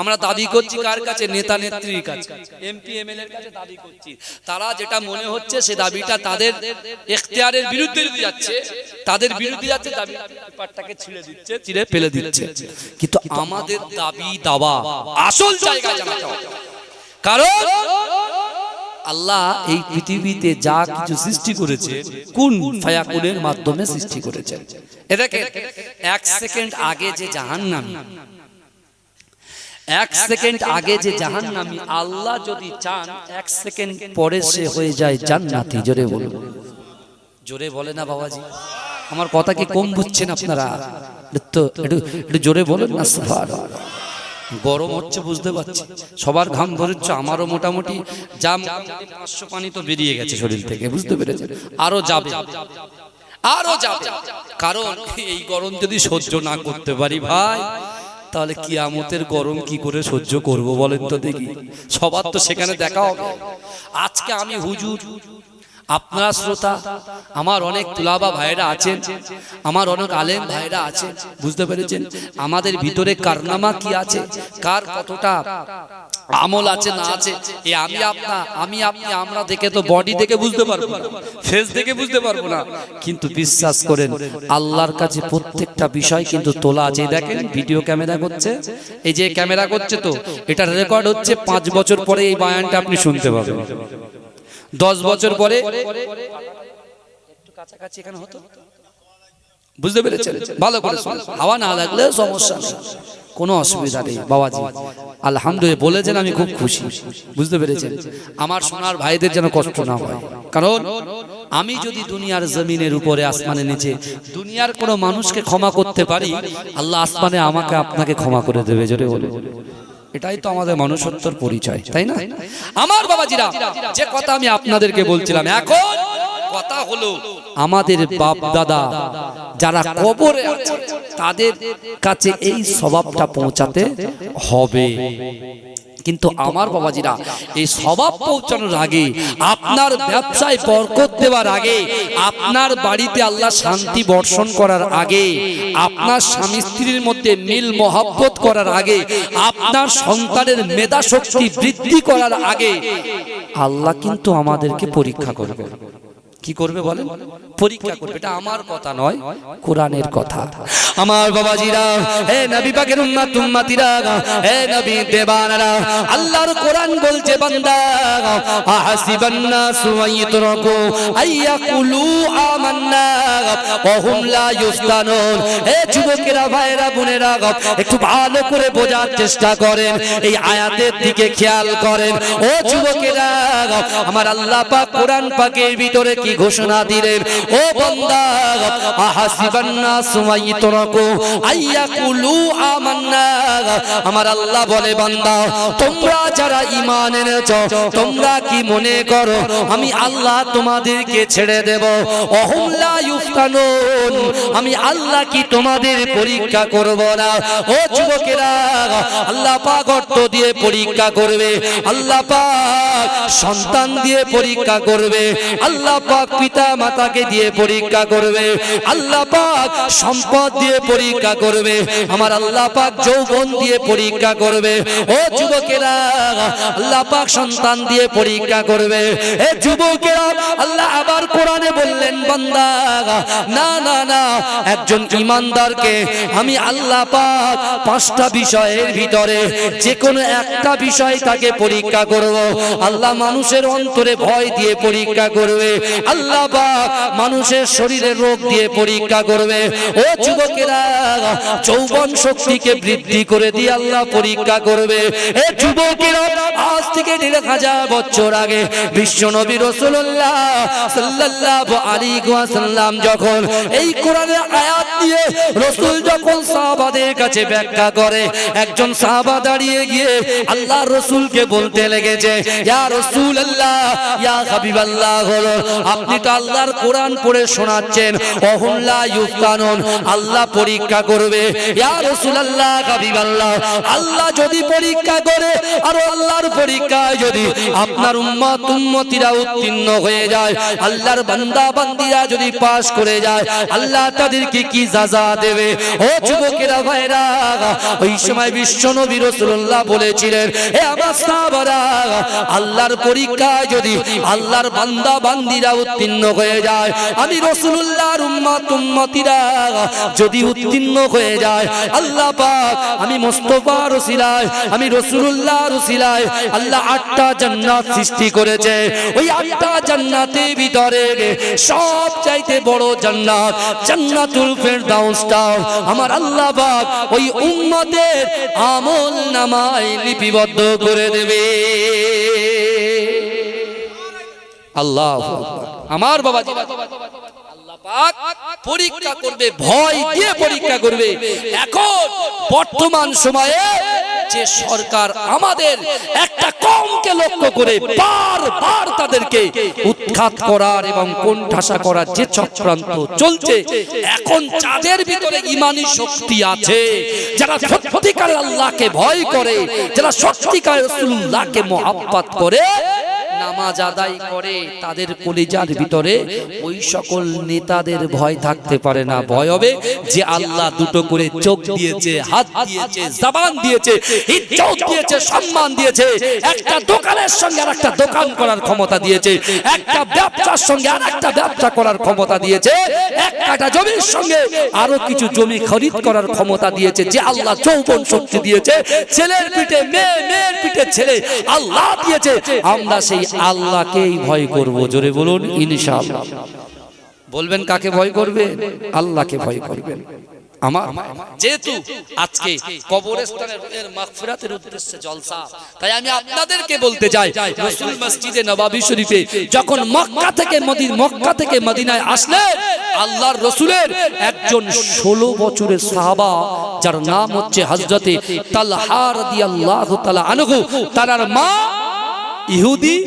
আমরা দাবি করছি কার কাছে? নেতা নেত্রীর কাছে, এমপি এমএলএ এর কাছে দাবি করছি। তারা যেটা মনে হচ্ছে সে দাবিটা তাদের এখতিয়ারের বিরুদ্ধে যাচ্ছে, তাদের বিরুদ্ধে যাচ্ছে, দাবি পাটটাকে ছিঁড়ে দিচ্ছে, ছিঁড়ে ফেলে দিচ্ছে। কিন্তু আমাদের দাবি দাওয়া আসল জায়গা জানাতে হবে। কারণ আল্লাহ এই পৃথিবীতে যা কিছু সৃষ্টি করেছে কুন ফায়াকুনের মাধ্যমে সৃষ্টি করেছেন। এটাকে এক সেকেন্ড আগে যে জাহান্নামী, এক সেকেন্ড আগে যে জাহান্নামী, আল্লাহ যদি চান এক সেকেন্ড পরে সে হয়ে যায় জান্নাতি। জোরে বলুন, জোরে বলে না বাবাজি? আমার কথা কি কম বুঝছেন আপনারা? তো একটু জোরে বলেন না। সুবহানাল্লাহ। গরম হচ্ছে বুঝতে পারছি, সবার ঘাম ধরেছে, আমারও মোটামুটি যা 500 পানি তো বেরিয়ে গেছে শরীর থেকে, বুঝতে পেরেছেন? আরো যাবে, আরো যাবে। কারণ এই গরম যদি সহ্য না করতে পারি ভাই, তাহলে কিয়ামতের গরম কি করে সহ্য করব বলেন তো দেখি? সবার তো সেখানে দেখা হবে। আজকে আমি হুজুর, আপনারা শ্রোতা, আমার অনেক তুলাবা ভাইরা আছেন, আমার অনেক আলেম ভাইরা আছেন, বুঝতে পেরেছেন? আমাদের ভিতরে কারনামা কি আছে, কার কতটা আমল আছে না আছে, এই আমি আপনি আমরা দেখে তো বডি দেখে বুঝতে পারবো না, ফেস দেখে বুঝতে পারবো না। কিন্তু বিশ্বাস করেন আল্লাহর কাছে প্রত্যেকটা বিষয় কিন্তু তোলা আছে। দেখেন ভিডিও ক্যামেরা করছে, এই যে ক্যামেরা করছে, তো এটা রেকর্ড হচ্ছে। 5 বছর পরে এই বয়ানটা আপনি শুনতে পাবেন, 10 বছর পরে একটু কাছাকাছি এখানে হতো, বুঝতে পেরেছেন? ভালো করে শুনুন, হাওয়া না লাগলে সমস্যা নেই, কোনো অসুবিধা নেই বাবাজি। আলহামদুলিল্লাহ বলেছেন, আমি খুব খুশি, বুঝতে পেরেছেন? আমার সোনার ভাইদের যেন কষ্ট না হয়। কারণ আমি যদি দুনিয়ার জমিনের উপরে আসমানের নিচে দুনিয়ার কোনো মানুষকে ক্ষমা করতে পারি, আল্লাহ আসমানে আমাকে আপনাকে ক্ষমা করে দেবে। জোরে বলে, এটাই তো আমাদের মনুষ্যত্বর পরিচয়, তাই না? আমার বাবাজিরা, যে কথা আমি আপনাদেরকে বলছিলাম, এখন কথা হলো আমাদের বাপ দাদা যারা কবরে আছে তাদের কাছে এই স্বভাবটা পৌঁছাতে হবে। কিন্তু আমার বাবাজিরা, এই স্বভাব পৌঁছানোর আগে, আপনার ব্যবসায় বরকত দেওয়ার আগে, আপনার বাড়িতে আল্লাহ শান্তি বর্ষণ করার আগে, আপনার স্বামী স্ত্রীর মধ্যে মিল মহব্বত করার আগে, আপনার সন্তানের মেধা শক্তি বৃদ্ধি করার আগে আল্লাহ কিন্তু আমাদেরকে পরীক্ষা করবে। কি করবে বলেন? পরীক্ষা করবে। এটা আমার কথা নয়, কোরআনের কথা। আমার বাবাজিরা, হে নবী পাকের উম্মত উম্মতিরা, হে নবী দেবানারা, আল্লাহর কোরআন বলছে, বান্দা আহাসিবান নাসু আইয়ুতরাকু আইয়াকুলু আমান্না ওয়া হুম লা ইফতানুন। হে যুবকেরা, ভাইরা, বোনেরা, একটু ভালো করে বোঝার চেষ্টা করেন, এই আয়াতের দিকে খেয়াল করেন। ও যুবকেরা, আমার আল্লাহ পাক কোরআন পাকের ভিতরে কি ঘোষণা দিলেন? ও বান্দা, আহাসিবান নাসু আইয়ুতরাকু আইয়াকুলু আমান্না। আমার আল্লাহ বলে, বান্দা তোমরা যারা ঈমান এনেছো, তোমরা কি মনে করো আমি আল্লাহ তোমাদেরকে ছেড়ে দেব? ওহুম লা ইফতানুন, আমি আল্লাহ কি তোমাদের পরীক্ষা করব না? ও যুবকেরা, আল্লাহ পাক অর্থ দিয়ে পরীক্ষা করবে, আল্লাহ পাক সন্তান দিয়ে পরীক্ষা করবে, আল্লাহ পাক পিতা মাতাকে দিয়ে পরীক্ষা করবে, আল্লাহ পাক সম্পদ দিয়ে পরীক্ষা করবে, আমার আল্লাহ পাক যৌবন দিয়ে পরীক্ষা করবে। ও যুবকেরা, আল্লাহ পাক সন্তান দিয়ে পরীক্ষা করবে। এ যুবকেরা, আল্লাহ আবার কোরআনে বললেন, বান্দা না না না, একজন ঈমানদারকে আমি আল্লাহ পাক 5টা বিষয়ের ভিতরে যে কোনো একটা বিষয় তাকে পরীক্ষা করব। আল্লাহ মানুষের অন্তরে ভয় দিয়ে পরীক্ষা করবে, আল্লাহ পাক মানুষের শরীরে রোগ দিয়ে পরীক্ষা করবে। ও যুবকেরা, যৌবন শক্তিকে বৃদ্ধি করে দিয়ে আল্লাহ পরীক্ষা করবে। এ যুবকেরা, আজ থেকে ১,৫০০ বছর আগে বিশ্ব নবী রাসূলুল্লাহ সাল্লাল্লাহু আলাইহি ওয়াসাল্লাম যখন এই কোরআনের আয়াত দিয়ে রাসূল যখন সাহাবাদের কাছে ব্যাখ্যা করে, একজন সাহাবা দাঁড়িয়ে গিয়ে আল্লাহ রাসূলকে বলতে লেগেছে, ইয়া রাসূলুল্লাহ, ইয়া হাবিবাল্লাহ, আপনি তো আল্লাহর কোরআন পড়ে শোনাচ্ছেন, অহুল্লা ইউফতানুন, আল্লাহ পরীক্ষা করবে। ইয়া রাসূলুল্লাহ, হাবিবাল্লাহ, আল্লাহ যদি পরীক্ষা করে আর আল্লাহর পরীক্ষায় যদি আপনার উম্মত উম্মতিরা উত্তীর্ণ হয়ে যায়, আল্লাহর বান্দা বান্দিরা যদি পাস করে যায়, আল্লাহ তাদেরকে কি সাজা দেবে? ও যুবকেরা ভাইরা, ওই সময় বিশ্ব নবী রাসূলুল্লাহ বলেছিলেন, হে আমার সাহাবারা, আল্লাহর পরীক্ষায় যদি আল্লাহর বান্দা বান্দিরা উত্তীর্ণ হয়ে যায়, আমি রাসূলুল্লাহর উম্মত উম্মতিরা যদি উত্তীর্ণ হয়ে যায়, আল্লাহ পাক আমি মুস্তাফার ওসিলায়, আমি রাসূলুল্লাহর ওসিলায় আল্লাহ ৮টা জান্নাত সৃষ্টি করেছে। ওই ৮টা জান্নাতের ভিতরে সব চাইতে বড় জান্নাত জান্নাতুল ফেরদাউসটা আমার আল্লাহ পাক ওই উম্মতের আমল নামায় লিপিবদ্ধ করে দেবে। আল্লাহু আকবার। আমার বাবাজি, আল্লাহ পাক পরীক্ষা করবে, ভয় দিয়ে পরীক্ষা করবে। এখন বর্তমান সময়ে যে সরকার আমাদের একটা কমকে লক্ষ্য করে বারবার তাদেরকে উৎখাত করার এবং কোণঠাসা করার যে চক্রান্ত চলছে, এখন যাদের ভিতরে ঈমানি শক্তি আছে, যারা সত্যিকার আল্লাহকে ভয় করে, যারা সত্যিকার রাসূলুল্লাহকে মহব্বত করে, নামাজ আদায় করে, তাদের কলিজার ভিতরে ওই সকল নেতাদের ভয় থাকতে পারে না। ভয় হবে যে আল্লাহ দুটো করে চোখ দিয়েছে, হাত দিয়েছে, জবান দিয়েছে, ইজ্জত দিয়েছে, সম্মান দিয়েছে, একটা দোকানের সঙ্গে আরেকটা দোকান করার ক্ষমতা দিয়েছে, একটা ব্যবসার সঙ্গে আরেকটা ব্যবসা করার ক্ষমতা দিয়েছে, একটা জমির সঙ্গে আরো কিছু জমি খরিদ করার ক্ষমতা দিয়েছে। যে আল্লাহ যৌবন শক্তি দিয়েছে, ছেলের পিঠে মেয়ে, মেয়ের পিঠে ছেলে আল্লাহ দিয়েছে, আমরা সেই আল্লাহকেই ভয় করব। জোরে বলুন ইনশাআল্লাহ। বলবেন কাকে ভয় করবেন? আল্লাহকে ভয় করবেন। আমার যেহেতু আজকে কবরস্থানের মাগফিরাতের উদ্দেশ্যে জলসা, তাই আমি আপনাদেরকে বলতে চাই, রাসূল মসজিদে নববী শরীফে যখন মক্কা থেকে মদিনায় আসলেন, আল্লাহর রাসূলের একজন 16 বছরের সাহাবা, যার নাম হচ্ছে হযরতে তালহা রাদিয়াল্লাহু তাআলা আনহু, তার মা ইহুদি,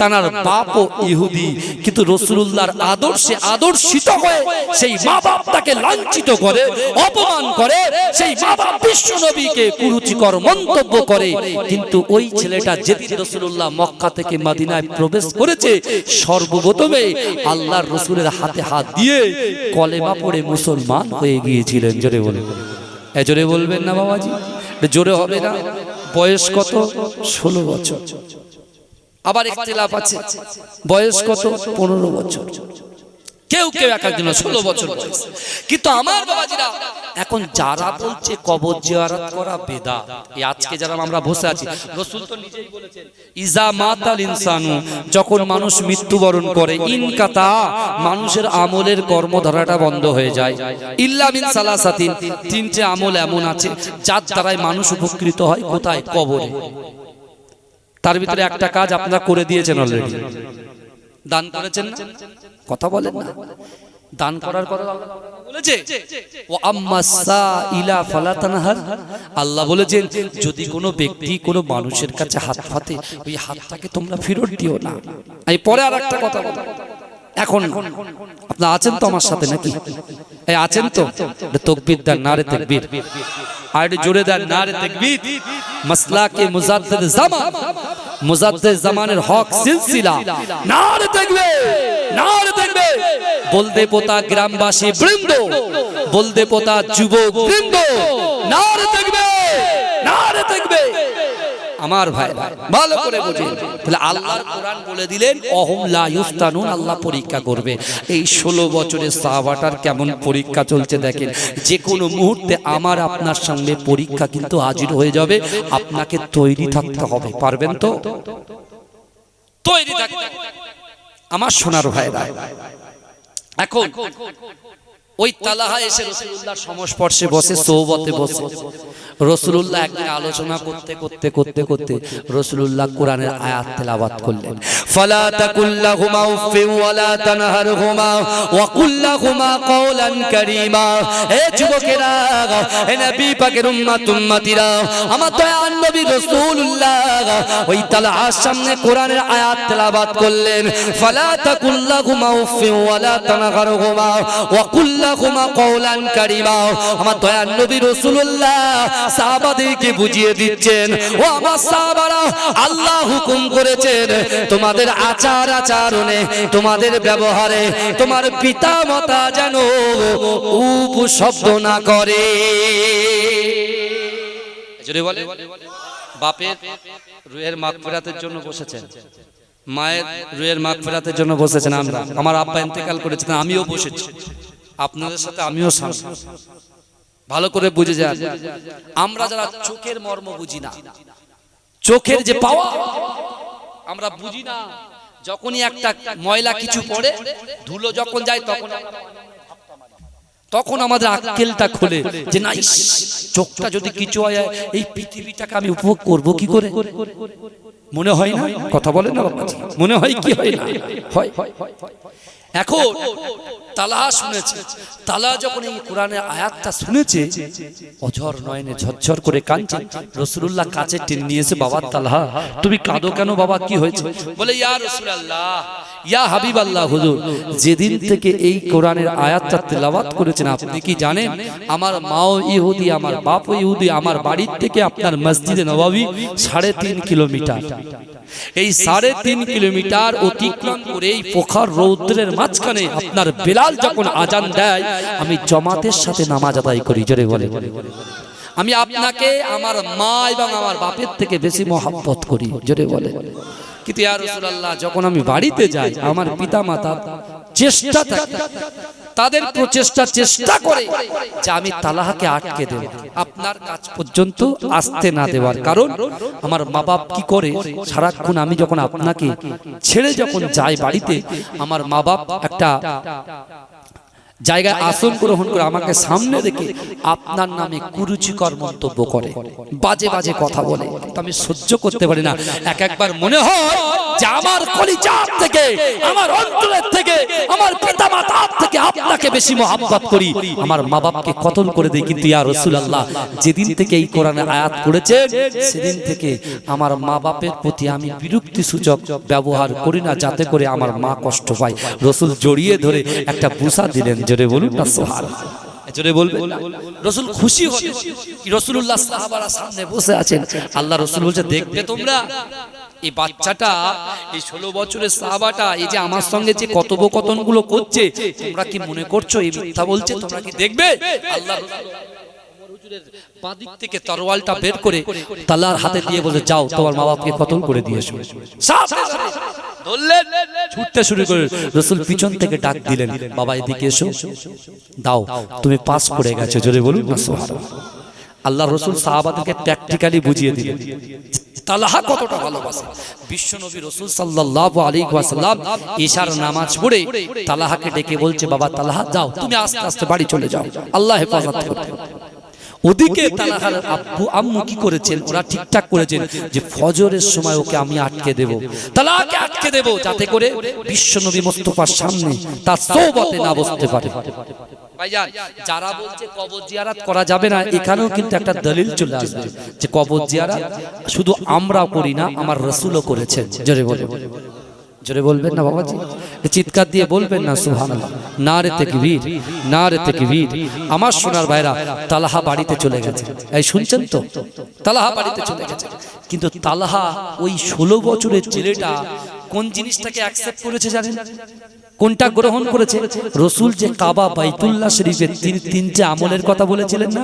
তার বাপও ইহুদি, কিন্তু রাসূলুল্লাহর আদর্শে আদর্শিত হয়ে সেই মা বাপ তাকে লাঞ্ছিত করে, অপমান করে, সেই মা বাপ বিশ্ব নবীকে কুরুচিকর মন্তব্য করে। কিন্তু ওই ছেলেটা যেদিন রাসূলুল্লাহ মক্কা থেকে মদিনায় প্রবেশ করেছে, সর্বপ্রথমে আল্লাহর রাসূলের হাতে হাত দিয়ে কলেমা পড়ে মুসলমান হয়ে গিয়েছিলেন। জোরে বলবেন, জোরে বলবেন না বাবাজি? জোরে হবে না? বয়স কত? 16 বছর। আবার ইখতিলাফ আছে, বয়স কত? 15 বছর। কেউ কেউ এক একজন 16 বছর বয়স। কিন্তু আমার বাবাজিরা, এখন যারা বলছে কবর জিয়ারত করা বেদাত, এই আজকে যারা আমরা বসে আছি, রাসূল তো নিজেই বলেছেন, ইজা মাতাল ইনসানু, যখন মানুষ মৃত্যুবরণ করে, ইনকাতা, মানুষের আমলের কর্মধারাটা বন্ধ হয়ে যায়, ইল্লা মিন সালাসাতিন, তিনটে আমল এমন আছে যার দ্বারাই মানুষ উপকৃত হয়। কোথায়? কবরে। তার ভিতরে একটা কাজ আপনারা করে দিয়েছেন অলরেডি, দান করেছেন না? কথা বলেন না? দান করার কথা বলেছে, ও আম্মাসা ইলা ফালা তানহার। আল্লাহ বলেছেন, যদি কোনো ব্যক্তি কোনো মানুষের কাছে হাত পাতে, ওই হাতটাকে তোমরা ফেরত দিও না। এই পরে আরেকটা কথা বলবো। এখন আপনারা আছেন তো আমার সাথে নাকি? এই আছেন তো? তাকবীর দেন, নারে তাকবীর। আর জোরে দেন, নারে তাকবীর। মাসলাকে মুজাদ্দিদ জামান, মুজাদ্দিদ জামানের হক সিলসিলা, নারে তাকবীর, নারে তাকবীর। বলদে পোতা গ্রামবাসী বৃন্দ, বলদে পোতা যুবক বৃন্দ, নারে তাকবীর, নারে তাকবীর। আমার ভাই ভালো করে বুঝুন, তাহলে আল্লাহর কোরআন বলে দিলেন, অহুম লা ইফতানুন, আল্লাহ পরীক্ষা করবে। এই 16 বছরের সাহাবাটার কেমন পরীক্ষা চলছে দেখেন। যে কোনো মুহূর্তে আমার আপনার সঙ্গে পরীক্ষা কিন্তু হাজির হয়ে যাবে। আপনাকে তৈরি থাকতে হবে। পারবেন তো? তৈরি থাকতে। আমার সোনার ভাইরা, এখন ওই তালহা এসে রাসূলুল্লাহর সংস্পর্শে বসে, সোহবতে বসে। রাসূলুল্লাহ একদিন আলোচনা করতে করতে করতে করতে রাসূলুল্লাহ কোরআনের আয়াত তেলাওয়াত করলেন। ফালা তাকুল্লাহুমা উফিন ওয়ালা তানহারহুমা ওয়া কুল্লাহুমা কওলান কারীমা। হে যুবকেরা, হে নবী পাকের উম্মতিরা, আমার দয়ার নবী রাসূলুল্লাহ ওই তালহার সামনে কোরআনের আয়াত তেলাওয়াত করলেন। ফালা তাকুল্লাহুমা উফিন ওয়ালা তানহারহুমা ওয়া কুল্লাহুমা কওলান কারীমা। আমার দয়ার নবী রাসূলুল্লাহ সাহাবাদেরকে বুঝিয়ে দিচ্ছেন, ও আমার সাহাবারা, আল্লাহ হুকুম করেছেন তোমাদের আচার আচরণে, তোমাদের ব্যবহারে তোমার পিতা মাতা যেন উপশব্দ না করে। যদি বলে বাপের রুহের মাগফিরাতের জন্য বসেছেন, মায়ের রুহের মাগফিরাতের জন্য বসেছেন, আমরা আমার আব্বা ইন্তেকাল করেছেন, আমিও বসেছি, আপনাদের সাথে আমিও সামিল। ভালো করে বুঝে যান, আমরা যারা চোখের মর্ম বুঝি না, চোখের যে পাওয়া আমরা বুঝি না, যখনই একটা ময়লা কিছু পড়ে, ধুলো যখন যায়, তখন আমাদের আক্কেলটা খোলে যে না, চোখটা যদি কিছু হয়, এই পৃথিবীটাকে আমি উপভোগ করব কি করে? মনে হয় না? কথা বলেন না বাবা, মনে হয় কি হয় না? হয়। এখন তালহা শুনেছে, তালহা যখন এই কোরআনের আয়াতটা শুনেছে, অঝর নয়নে ঝরঝর করে কাঁদছে। রাসূলুল্লাহ কাছে টেনে নিয়েছে, বাবা তালহা তুমি কাঁদো কেন বাবা, কি হয়েছে? বলে ইয়া রাসূলুল্লাহ, ইয়া হাবিবাল্লাহ, হুজুর যেদিন থেকে এই কোরআনের আয়াতটা তেলাওয়াত করেছেন, আপনি কি জানেন আমার মাও ইহুদি, আমার বাপও ইহুদি, আমার বাড়ির থেকে আপনার মসজিদে নববী 3.5 কিলোমিটার। এই 3.5 কিলোমিটার অতিক্রম করে এই প্রখর রৌদ্রের মাঝখানে আপনার বেলাল যখন আজান দেয়, আমি জামাতের সাথে নামাজ আদায় করি। জোরে বলে, আমি আপনাকে আমার মা এবং আমার বাপের থেকে বেশি মহব্বত করি। জোরে বলে। কিন্তু ইয়া রাসূলুল্লাহ, যখন আমি বাড়িতে যাই, আমার পিতা মাতা চেষ্টা থাকে, তাদের প্রচেষ্টা চেষ্টা করে যে আমি তালহাকে আটকে দেব, আপনার কাছ পর্যন্ত আসতে না দেওয়ার। কারণ আমার মা বাপ কি করে, সারাক্ষণ আমি যখন আপনাকে ছেড়ে যখন যাই বাড়িতে, আমার মা বাপ একটা জায়গায় আসন গ্রহণ করে আমাকে সামনে রেখে আপনার নামে কুরুচিকর মন্তব্য করে, বাজে বাজে কথা বলে, আমি সহ্য করতে পারি না। একবার মনে হয় যে আমার কলিজার থেকে, আমার অন্তরের থেকে, আমার পিতামাতার থেকে আপনাকে বেশি মহব্বত করি, আমার মা বাপকে কতল করে দেই। কিন্তু ইয়া রাসূলুল্লাহ, যেদিন থেকে এই কোরআনের আয়াত পড়েছেন, সেদিন থেকে আমার মা বাপের প্রতি আমি বিরক্তি সূচক ব্যবহার করি না, যাতে করে আমার মা কষ্ট পায়। রাসূল জড়িয়ে ধরে একটা বুসা দিলেন। জোরে বলুন না সুবহানাল্লাহ, জোরে বলবেন না। রাসূল খুশি হলেন, রাসূলুল্লাহ সাহাবারা সামনে বসে আছেন, আল্লাহ রাসূল বলছে, দেখবে তোমরা এই বাচ্চাটা, এই 16 বছরের সাহাবাটা, এই যে আমার সঙ্গে যে কথোপকথন গুলো করছে, তোমরা কি মনে করছো এই মিথ্যা বলছে? তোমরা কি দেখবে? আল্লাহ বাদিক থেকে তরোয়ালটা বের করে তালহার হাতে দিয়ে বলে, যাও তোমার মা বাপকে কতল করে দিয়ে এসো। ধরলেন, ছুটতে শুরু করে। রাসূল পিছন থেকে ডাক দিলেন, বাবা এদিকে এসো, দাও তুমি পাস করে গেছো। জোরে বলুন না সুবহানাল্লাহ। আল্লাহ রাসূল সাহাবাদেরকে প্র্যাকটিক্যালি বুঝিয়ে দিলেন তালহা কতটা ভালোবাসে। বিশ্বনবী রাসূল সাল্লাল্লাহু আলাইহি ওয়াসাল্লাম ইশার নামাজ পড়ে তালহাকে ডেকে বলছে, বাবা তালহা যাও, তুমি আস্তে আস্তে বাড়ি চলে যাও, আল্লাহ হেফাজত করবে। ওদিকে তালহার আব্বু আম্মু কি করেছেন, ওরা ঠিকঠাক করেছেন যে ফজরের সময় ওকে আমি আটকে দেব, তালহাকে আটকে দেব, যাতে করে বিশ্বনবী মুস্তাফার সামনে তার সোহবতে না বসতে পারে। ভাইজান, যারা বলছে কবর জিয়ারত করা যাবে না, এখানেও কিন্তু একটা দলিল চলে আসবে যে কবর জিয়ারত শুধু আমরাও করি না, আমার রাসূলও করেছেন। জোরে বলে, জোরে বলবেন না বাবাজি, চিৎকার দিয়ে বলবেন না সুবহানাল্লাহ। নারে তাকবীর, নারে তাকবীর। আমার সোনার ভাইরা, তালহা বাড়িতে চলে গেছে। এই শুনছেন তো, তালহা বাড়িতে চলে গেছে। কিন্তু তালহা ওই 16 বছরের ছেলেটা কোন জিনিসটাকে অ্যাকসেপ্ট করেছে জানেন? কোনটা গ্রহণ করেছে? রাসূল যে কাবা বাইতুল্লাহ শরীফের তিনটে আমলের কথা বলেছিলেন না,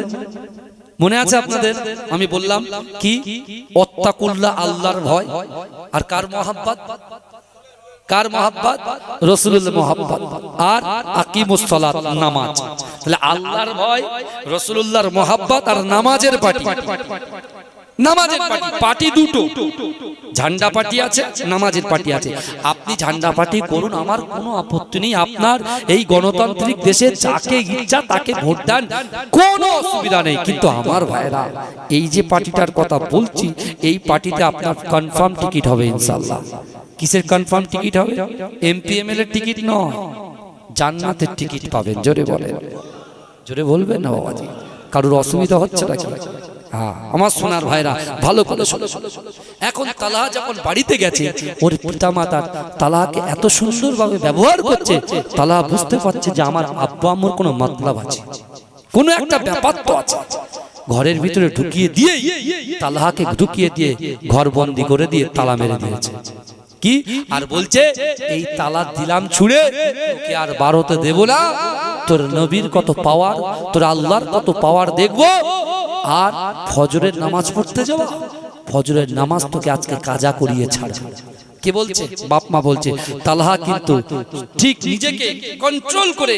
মনে আছে আপনাদের? আমি বললাম কি, ওয়াত্তাকুল্লাহ, আল্লাহর ভয়, আর কার মহব্বত? কার মহব্বত? রাসূলুল্লাহর মহব্বত, আর আকিমুস সালাত, নামাজ। তাহলে আল্লাহর ভয়, রাসূলুল্লাহর মহব্বত আর নামাজের পার্টি। নামাজের পার্টি, পার্টি দুটো, ঝান্ডা পার্টি আছে, নামাজের পার্টি আছে। আপনি ঝান্ডা পার্টি করুন, আমার কোনো আপত্তি নেই। আপনার এই গণতান্ত্রিক দেশে যাকে ইচ্ছা তাকে ভোট দেন, কোনো অসুবিধা নেই। কিন্তু আমার ভাইরা, এই যে পার্টিটার কথা বলছি, এই পার্টিতে আপনার কনফার্ম টিকিট হবে ইনশাআল্লাহ। কিসের কনফার্ম টিকিট হবে? এমপি এমএলএ টিকিট নয়, জান্নাতের টিকিট পাবেন। জোরে বলেন, জোরে বলবেন না বাবাজি, কারোর অসুবিধা হচ্ছে নাকি? হ্যাঁ, আমার সোনার ভাইরা ভালো করে শোনো। এখন তালহা যখন বাড়িতে গেছে, ওর পিতা মাতা তালহাকে এত সুন্দরভাবে ব্যবহার করছে, তালহা বুঝতে পারছে যে আমার আব্বা আম্মুর কোনো মতলব আছে, কোনো একটা ব্যাপার তো আছে। ঘরের ভিতরে ঢুকিয়ে দিয়ে, তালহাকে ঢুকিয়ে দিয়ে ঘর বন্দি করে দিয়ে তালা মেরে দিয়েছে। কি আর বলছে, এই তালা দিলাম ছুড়ে, তোকে আর বারোতে দেব না। তোর নবীর কত পাওয়ার, তোর আল্লাহর কত পাওয়ার দেখবো। আর ফজরের নামাজ পড়তে যাওয়া, ফজরের নামাজ তোকে আজকে কাজা করিয়ে ছাড়। কে বলছে? বাপ মা বলছে। তালহা কিন্তু ঠিক নিজেকে কন্ট্রোল করে,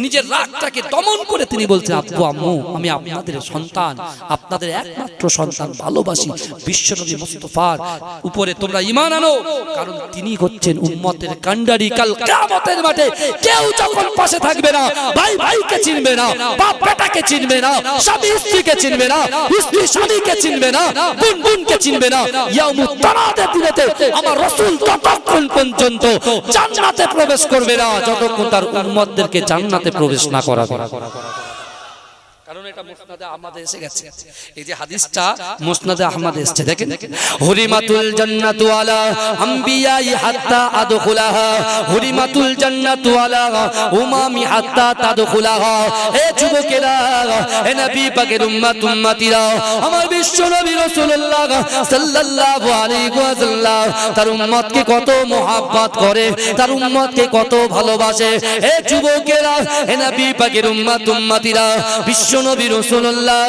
নিজের রাগটাকে দমন করে তিনি বলছেন, আব্বু আম্মু, আমি আপনাদের সন্তান, আপনাদের একমাত্র সন্তান, ভালোবাসি। বিশ্বনবী মুস্তাফার উপরে তোমরা ঈমান আনো, কারণ তিনি হচ্ছেন উম্মতের কান্ডারি। কাল কিয়ামতের মাঠে কেউ যখন পাশে থাকবে না, ভাই ভাইকে চিনবে না, বাপ বেটাকে চিনবে না, স্বামী স্ত্রীকে চিনবে না, স্ত্রী স্বামীকে চিনবে না, বোন বোনকে চিনবে না, ইয়াউমুত তানাদের দিনেতে আমার রাসূল ততক্ষণ পর্যন্ত জান্নাতে প্রবেশ করবে না, যতক্ষণ তার উম্মতদেরকে জান্নাতে প্রবেশ না করাবে। কারণ এটা মুসনাদে আহমদে এসে গেছে। এই যে হাদিসটা মুসনাদে আহমদে এসেছে, দেখেন, হুরিমাতুল জান্নাতু আলা আমবিয়াই হাত্তা আদখুলাহা, হুরিমাতুল জান্নাতু আলা উমামি হাত্তা তাদখুলাহা। এ যুবকেরা, এ নবী পাকের উম্মত উম্মতিরা, আমার বিশ্ব নবী রাসূলুল্লাহ সাল্লাল্লাহু আলাইহি ওয়াসাল্লাম তার উম্মতকে কত মহব্বত করে, তার উম্মতকে কত ভালোবাসে। এ যুবকেরা, এ নবী পাকের উম্মত উম্মতিরা, বিশ্ব নবী রাসূলুল্লাহ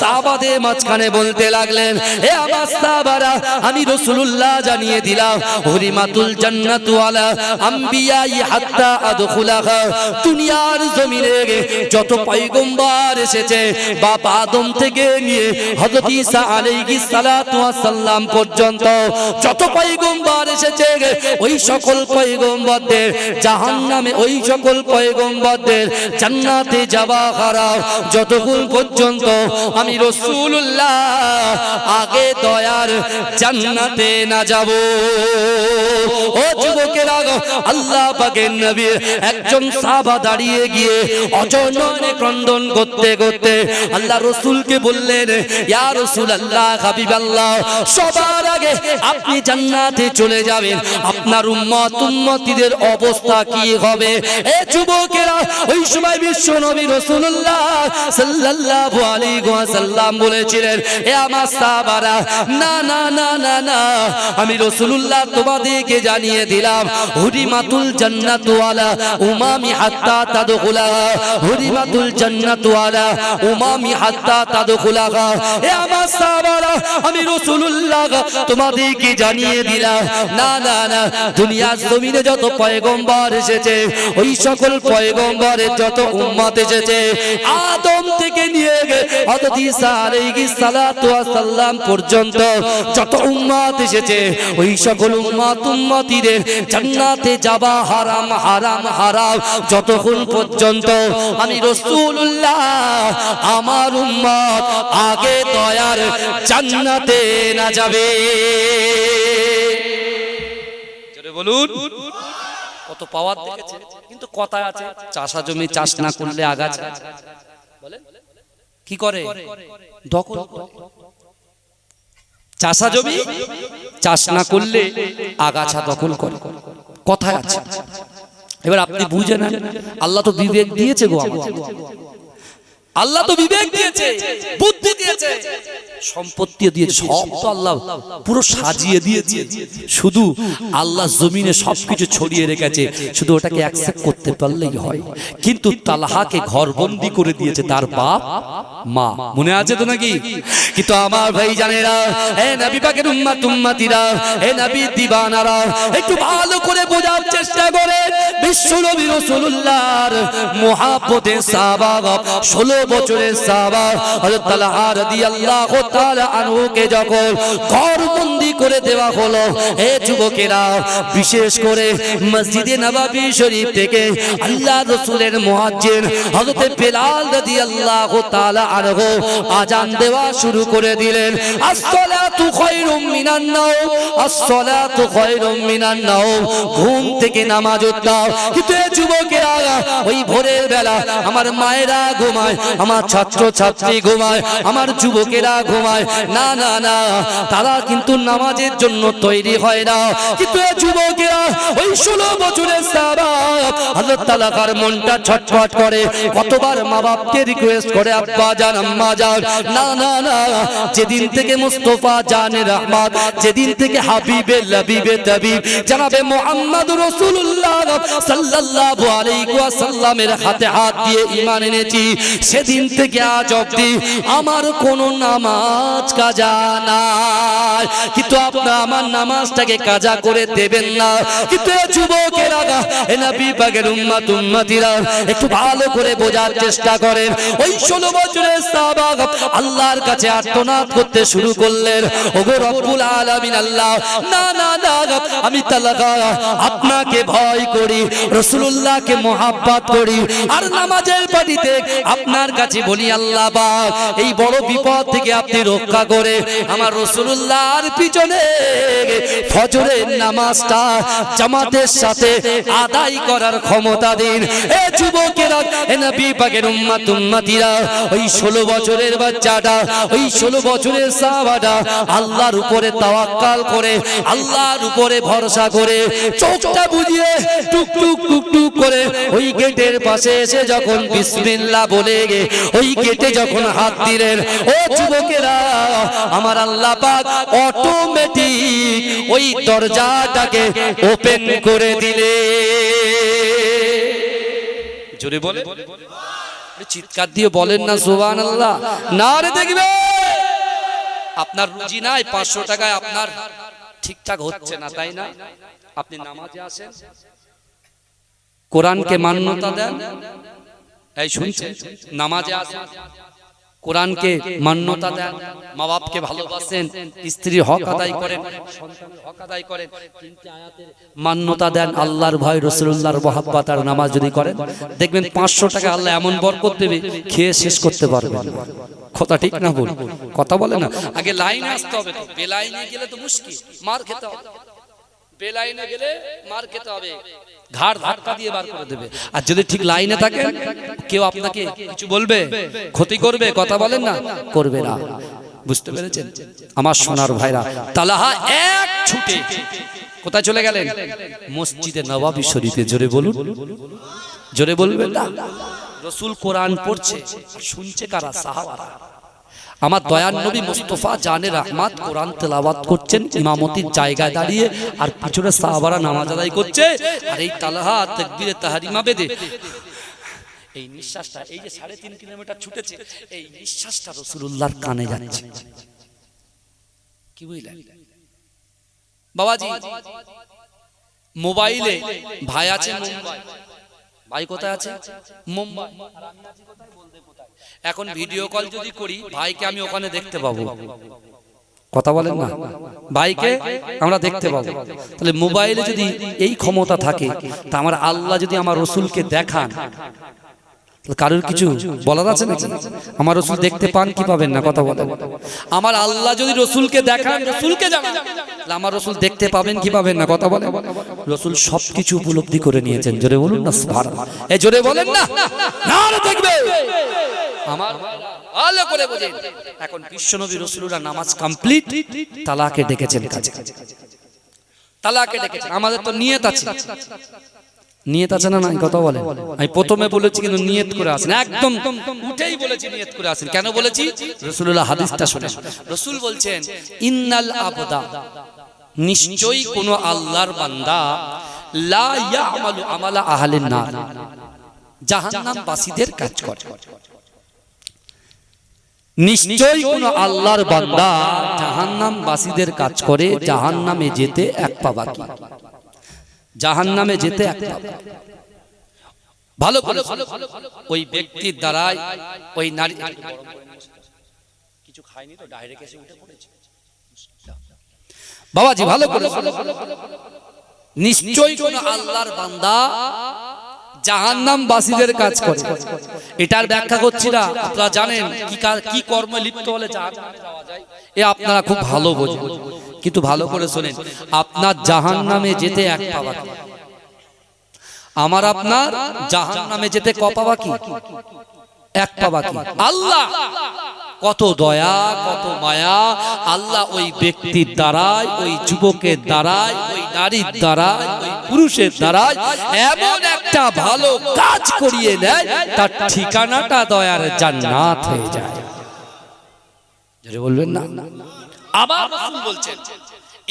সাহাবাদের মাঝখানে বলতে লাগলেন, হে আমার সাহাবারা, আমি রাসূলুল্লাহ জানিয়ে দিলাম, হুরিমাতুল জান্নাতু আলা আমবিয়াই হাত্তা আদখুলাহা। দুনিয়ার জমিনে যত পয়গম্বর এসেছে, বাপ আদম থেকে নিয়ে হযরত ঈসা আলাইহিস সালাতু ওয়াস সালাম পর্যন্ত যত পয়গম্বর এসেছে, ওই সকল পয়গম্বরদের জাহান্নামে, ওই সকল পয়গম্বরদের জান্নাতে যাওয়া হারাম, যতক্ষণ পর্যন্ত আমি রাসূলুল্লাহ আগে দয়ার জান্নাতে না যাব। ও যুবকেরা, আল্লাহ পাকের নবীর একজন সাহাবা দাঁড়িয়ে গিয়ে অজননে ক্রন্দন করতে করতে আল্লাহ রাসূলকে বললেন, ইয়া রাসূলুল্লাহ, হাবিবাল্লাহ, সবার আগে আপনি জান্নাতে চলে যাবেন, আপনার উম্মত উম্মতিদের অবস্থা কি হবে? এ যুবকেরা, ওই সময় বিশ্ব নবী রাসূলুল্লাহ সাল্লাল্লাহু আলাইহি ওয়াসাল্লাম বলেছিলেন, এ আমার সাহাবারা, না না না না না, আমি রাসূলুল্লাহ তোমাদেরকে জানিয়ে দিলাম, হুরিমাতুল জান্নাতু আলা উমামি হাত্তা তাদখুলাহা, হুরিমাতুল জান্নাতু আলা উমামি হাত্তা তাদখুলাহা। এ আমার সাহাবারা, আমি রাসূলুল্লাহ তোমাদেরকে জানিয়ে দিলাম, না না না, দুনিয়ার জমিনে যত পয়গম্বর এসেছে, ওই সকল পয়গম্বরের যত উম্মত এসেছে, আদম থেকে নিয়ে হযরত ঈসা আলাইহিস সালাতু ওয়াস সালাম পর্যন্ত যত উম্মত এসেছে, ওই সকল উম্মত উম্মতিদের জান্নাতে যাওয়া হারাম হারাম হারাম, যতক্ষণ পর্যন্ত আমি রাসূলুল্লাহ আমার উম্মত আগে দয়ার জান্নাতে না যাবে। জোরে বলুন, কত পাওয়ার দেখেছে। কিন্তু কথায় আছে, চাষা জমি চাষ না করলে আগাছা বলে কি করে? দখল করে। চাষা জমি চাষ না করলে আগাছা দখল করে, কথায় আছে। এবার আপনি বুঝে নেন, আল্লাহ তো বিবেক দিয়েছে গো আমাদের, আল্লাহ তো বিবেক দিয়েছে, বুদ্ধি দিয়েছে, সম্পত্তি দিয়েছে, সব তো আল্লাহ পুরো সাজিয়ে দিয়েছে। শুধু আল্লাহ জমিনে সবকিছু ছড়িয়ে রেখেছে, শুধু ওটাকে অ্যাকসেপ্ট করতে পারলেই হয়। কিন্তু তালহাকে ঘরবন্দি করে দিয়েছে তার বাপ মা, মনে আছে তো নাকি? কিন্তু আমার ভাই জানেরা, হে নবী পাকের উম্মত উম্মতিরা, হে নবী দিবানারা, একটু ভালো করে বোঝার চেষ্টা করেন। বিশ্বনবী রাসূলুল্লাহর মুহাব্বতের সাহাবা 16 বছরের সাহাবা হযরত তালহা রাদিয়াল্লাহু তাআলা আনহুকে যখন ঘরবন্দি করে দেওয়া হলো, হে যুবকেরা, বিশেষ করে মসজিদে নববী শরীফ থেকে আল্লাহর রাসূলের মুয়াজ্জিন হযরত বেলাল রাদিয়াল্লাহু তাআলা আনহু আযান দেওয়া শুরু করে দিলেন। আসসালাতু খায়রুম মিনান নাওম, আসসালাতু খায়রুম মিনান নাওম, ঘুম থেকে নামাজ উঠাও। কিন্তু যুবকেরা, ওই ভোরের বেলা আমার মায়েরা ঘুমায়, আমার ছাত্র ছাত্রী ঘুমায়, আমার যুবকেরা ঘুমায়, না না না, তারা কিন্তু নামাজের জন্য তৈরি হয় না। কিন্তু যুবকেরা, ওই 16 বছরের সাহাবা হযরত তালহার মনটা ছটফট করে, কতবার মা বাপকে রিকোয়েস্ট করে, আব্বা জান আম্মা জান, না না না, যেদিন থেকে মুস্তাফা জানের রহমত, যেদিন থেকে হাবিবে লবিবে তাবিব জনাবে মুহাম্মদ রাসূলুল্লাহ সাল্লাল্লাহু আলাইহি ওয়াসাল্লামের হাতে হাত দিয়ে ঈমান এনেছি, সেদিন থেকে আজ অবধি আমার কোনো নামাজ কাজা নাই। কিন্তু আপনারা আমার নামাজটাকে কাজা করে দেবেন না। কিন্তু যুবকেরা, এ নবী পাকের উম্মত উম্মতিরা, একটু ভালো করে বোঝার চেষ্টা করেন। ওই 16 বছরের সাহাবা আল্লাহর কাছে আর্তনাদ করতে শুরু করলেন, ওগো রব্বুল আলামিন আল্লাহ, না না না, আমি তালহা আপনাকে ভয় করি, রাসূলুল্লাহকে মুহাব্বত করি, আর নামাজের পাটিতে আপনার কাছে বলি, আল্লাহ পাক এই বড় বিপদ থেকে আপনি রক্ষা করে আমার রাসূলুল্লাহর পিছনে ফজরের নামাজটা জামাতের সাথে আদায় করার ক্ষমতা দিন। এ যুবকেরা, এ নবী পাকের উম্মত উম্মতিরা, ওই 16 বছরের বাচ্চাটা, ওই 16 বছরের সাহাবাটা আল্লাহর উপরে তাওয়াক্কাল করে, আল্লাহর উপরে ভরসা করে, চোখটা বুজিয়ে টুক টুক টুক টুক করে ওই গেটের পাশে এসে যখন বিসমিল্লাহ বলে ওই গেটে যখন হাত দিলেন, ও যুবকেরা, আমার আল্লাহ পাক অটোমেটিক ওই দরজাটাকে ওপেন করে দিলে। জোরে বলে, চিৎকার দিয়ে বলেন না সুবহানাল্লাহ। না রে, দেখবে আপনার রুজি নাই, 500 টাকায় আপনার ঠিকঠাক হচ্ছে না, তাই না? আপনি নামাজে আসেন, কোরআনকে মান্যতা দেন, এই শুনছেন, নামাজে আসেন, কোরআনকে মান্যতা দেন, মা বাপকে ভালোবাসেন, স্ত্রীর হক আদায় করেন, সন্তানের হক আদায় করেন, তিনটি আয়াতের মান্যতা দেন, আল্লাহর ভয়, রাসূলুল্লাহর মহব্বত আর নামাজ যদি করেন, দেখবেন 500 টাকা আল্লাহ এমন বরকত দেবে, খেয়ে শেষ করতে পারবেন। কথা ঠিক না বল? কথা বলে না। আগে লাইনে আসতে হবে, তো বেলাইনে গেলে তো মুশকিল, মার খেতে হবে, বেলাইনে গেলে মার খেতে হবে, ঘাড় ধাক্কা দিয়ে বার করে দেবে। আর যদি ঠিক লাইনে থাকেন, কেউ আপনাকে কিছু বলবে, ক্ষতি করবে, কথা বলেন না, করবে না। বুঝতে পেরেছেন আমার সোনার ভাইরা? তালহা এক ছুটে কোথায় চলে গেলেন? মসজিদে নববী শরীফে। জোরে বলুন, জোরে বলবেন না? রাসূল কোরআন পড়ছে, শুনছে কারা? সাহাবারা। আমার দয়ার নবী মুস্তাফা জানে রহমত কোরআন তেলাওয়াত করছেন ইমামতির জায়গায় দাঁড়িয়ে, আর পিছনে সাহাবারা নামাজ আদায় করছে, আর এই তালহা তাকবীরে তাহরিমা বেদে এই নিঃশ্বাসটা, এই যে 3.5 কিলোমিটার ছুটেছে, এই নিঃশ্বাসটা রাসূলুল্লাহর কানে যাচ্ছে। কি বুঝলেন বাবাজি? মোবাইলে ভাই আছে মুম্বাই, ভাই কোথায় আছে? মুম্বাই। আর আমি আছি কোথায়? বলতে কোথায়? এখন ভিডিও কল যদি করি, ভাইকে আমি ওখানে দেখতে পাবো, কথা বলেন না? ভাইকে আমরা দেখতে পাবো। তাহলে মোবাইলে যদি এই ক্ষমতা থাকে, তা আমার আল্লাহ যদি আমার রাসূলকে দেখান, কারোর কিছু বলার আছে নাকি? আমার রাসূল দেখতে পান কি পাবেন না? কথা বলেন। আমার আল্লাহ যদি রাসূলকে দেখান, রাসূলকে জানান, তাহলে আমার রাসূল দেখতে পাবেন কি পাবেন না? কথা বলেন। রাসূল সবকিছু উপলব্ধি করে নিয়েছেন। জোরে বলুন না সুবহানাল্লাহ। এই জোরে বলেন না, না দেখবে আমার ভালো করে বুঝেন। এখন বিশ্বনবী রাসূলুল্লাহ নামাজ কমপ্লিট, তালাকে ডেকেছেন কাছে, তালাকে ডেকেছেন। আমাদের তো নিয়ত আছে, নিয়ত আছে না নাই? কথা বলে। আমি প্রথমে বলেছি কিন্তু নিয়ত করে আসেন, একদম উঠেই বলেছি নিয়ত করে আসেন। কেন বলেছি? রাসূলুল্লাহ হাদিসটা শুনেন। রাসূল বলছেন, ইন্নাল আবদা, নিশ্চয়ই কোন আল্লাহর বান্দা, লা ইয়ামালু আমালা আহলিন নার, জাহান্নামবাসীদের কাজ করে। নিশ্চয়ই কোন আল্লাহর বান্দা জাহান্নামবাসীদের কাজ করে, জাহান্নামে যেতে এক পা বাকি। জাহান্নামে যেতে এক পা বাকি। ভালো করে ওই ব্যক্তির দ্বারাই ওই নারী কিছু খায়নি তো ডাইরেক্ট এসে উঠে পড়েছে বাবাজি, ভালো করে নিশ্চয়ই কোন আল্লাহর বান্দা জাহান্নামবাসীদের কাজ করে। এটার ব্যাখ্যা করছি না, আপনারা জানেন কি কর্মে লিপ্ত হলে জাহান্নামে যাওয়া যায়, এ আপনারা খুব ভালো বোঝেন। কিন্তু ভালো করে শোনেন, আপনার জাহান্নামে যেতে এক পা বাকি, আমার আপনার জাহান্নামে যেতে ক পা বাকি? এক পা বাকি। আল্লাহ কত দয়া, কত মায়া, আল্লাহ ওই ব্যক্তির দ্বারাই, ওই যুবকের দ্বারাই, ওই নারীর দ্বারাই, ওই পুরুষের দ্বারাই এমন একটা ভালো কাজ করিয়ে নেয়, তার ঠিকানাটা দয়ার জান্নাত হয়ে যায়। যারা বলবেন না, আবার রাসূল বলছেন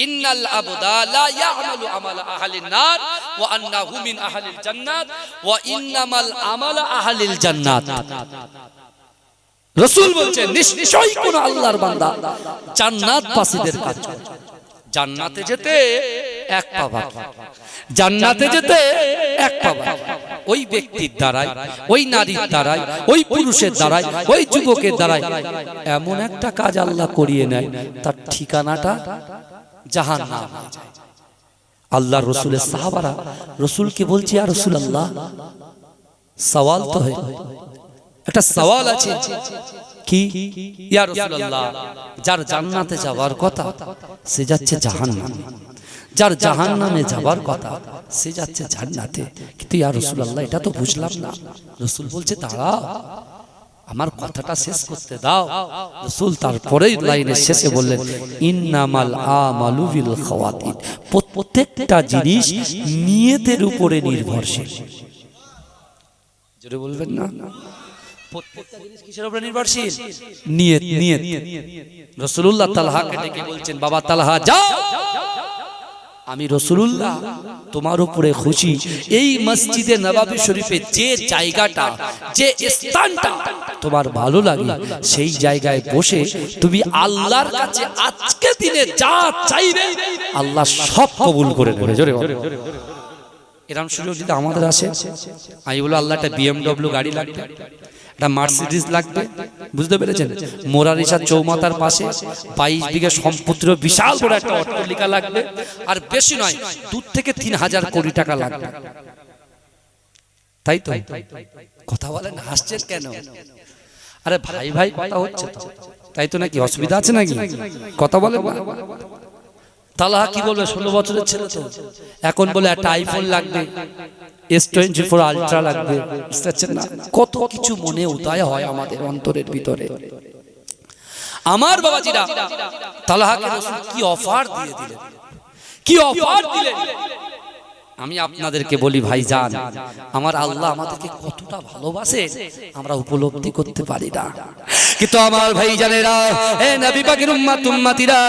ইন্নাল আবদা লা ইয়ামালু আমালা আহলিন নার ওয়া আন্নাহু মিন আহলিল জান্নাত ওয়া ইন্নামাল আমালা আহলিল জান্নাত। রাসূল বলছেন নিশ্চয়ই কোন আল্লাহর বান্দা জান্নাতবাসীদের কাজ করে। জান্নাতে যেতে এক পা বাকি, জান্নাতে যেতে এক পা বাকি। ওই ব্যক্তির দ্বারাই, ওই নারীর দ্বারাই, ওই পুরুষের দ্বারাই, ওই যুবকের দ্বারাই এমন একটা কাজ আল্লাহ করিয়ে নেয়, তার ঠিকানাটা জাহান্নাম হয়ে যায়। আল্লাহর রাসূলের সাহাবারা রাসূলকে বলছে, ইয়া রাসূলুল্লাহ, সওয়াল তো হয়, একটা সওয়াল আছে। কি? ইয়া রাসূলুল্লাহ, যার জান্নাতে যাওয়ার কথা সে যাচ্ছে জাহান্নামে, যার জাহান্নামে যাওয়ার কথা সে যাচ্ছে জান্নাতে। কিন্তু ইয়া রাসূলুল্লাহ, এটা তো বুঝলাম না। রাসূল বলছে, দাঁড়াও, আমার কথাটা শেষ করতে দাও। রাসূল তারপরেই লাইনের শেষে বললেন, ইন্নামাল আমালু বিল খাওয়াতির, প্রত্যেকটা জিনিস নিয়তের উপরে নির্ভরশীল। জোরে বলবেন না, প্রত্যেকটা জিনিস কিসের উপরে নির্ভরশীল? নিয়ত। নিয়ত। রাসূলুল্লাহ তালহাকে ডেকে বলছেন, বাবা তালহা, যাও, আমি রাসূলুল্লাহ তোমার উপরে খুশি। এই মসজিদে নববী শরীফে যে জায়গাটা, যে স্থানটা তোমার ভালো লাগে, সেই জায়গায় বসে তুমি আল্লাহর কাছে আজকে দিনে যা চাইবে আল্লাহ সব কবুল করে নেবে। জোরে বলো। এরকম সুযোগ যদি আমাদের আসে, আমি বলবো আল্লাহ একটা BMW গাড়ি লাগবে, একটা মার্সিডিজ লাগবে, বুঝতে পেরেছেন? মোরারিসা চৌমাথার পাশে 22 বিঘা সম্পত্তির বিশাল বড় একটা অট্টালিকা লাগবে, আর বেশি নয় 2 থেকে 3,000 কোটি টাকা লাগবে। তাই তো কথা বলেন, হাসছেন কেন? আরে ভাই ভাই কথা হচ্ছে তো, তাই তো নাকি? অসুবিধা আছে নাকি? কথা বলেন না। তালহা কি বলবে? 16 বছরের ছেলে তো, এখন বলে একটা আইফোন লাগবে, S24 আলট্রা লাগবে। বুঝতে না, কত কিছু মনে উদয় হয় আমাদের অন্তরের ভিতরে। আমার বাবাজিরা, তালহাকে রাসূল কি অফার দিয়ে দিলেন, কি অফার দিলেন! আমি আপনাদেরকে বলি ভাইজান, আমার আল্লাহ আমাদেরকে কতটা ভালোবাসে আমরা উপলব্ধি করতে পারি না। কিন্তু আমার ভাইজানেরা, হে নবী পাকের উম্মত উম্মতিরা,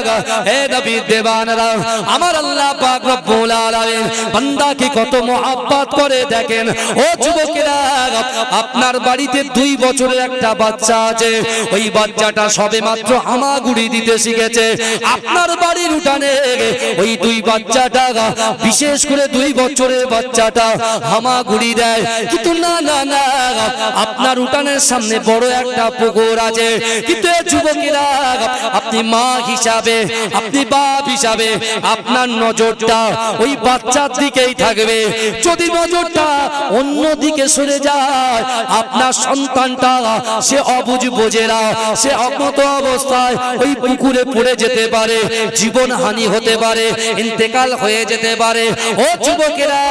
হে নবীর দেওয়ানেরা, আমার আল্লাহ পাক রব্বুল আলামিন বান্দাকে কত মহব্বত করে দেখেন। ও যুবকেরা, আপনার বাড়িতে 2 বছরের একটা বাচ্চা আছে, ওই বাচ্চাটা সবেমাত্র হামাগুড়ি দিতে শিখেছে। আপনার বাড়ির উঠানে ওই 2 বাচ্চাটা, বিশেষ করে 2 বছরের বাচ্চাটা হামাগুড়ি দেয়। কিন্তু না না না, আপনার উঠানের সামনে বড় একটা পুকুর আছে। কিন্তু যুবকেরা, আপনি মা হিসাবে, আপনি বাপ হিসাবে আপনার নজরটা ওই বাচ্চার দিকেই থাকবে। যদি নজরটা অন্য দিকে সরে যায়, আপনার সন্তানটা সে অবুঝ বোঝে না, সে অজ্ঞাত অবস্থায় ওই পুকুরে পড়ে যেতে পারে, জীবন হানি হতে পারে, ইন্তেকাল হয়ে যেতে পারে। ও যুবকেরা,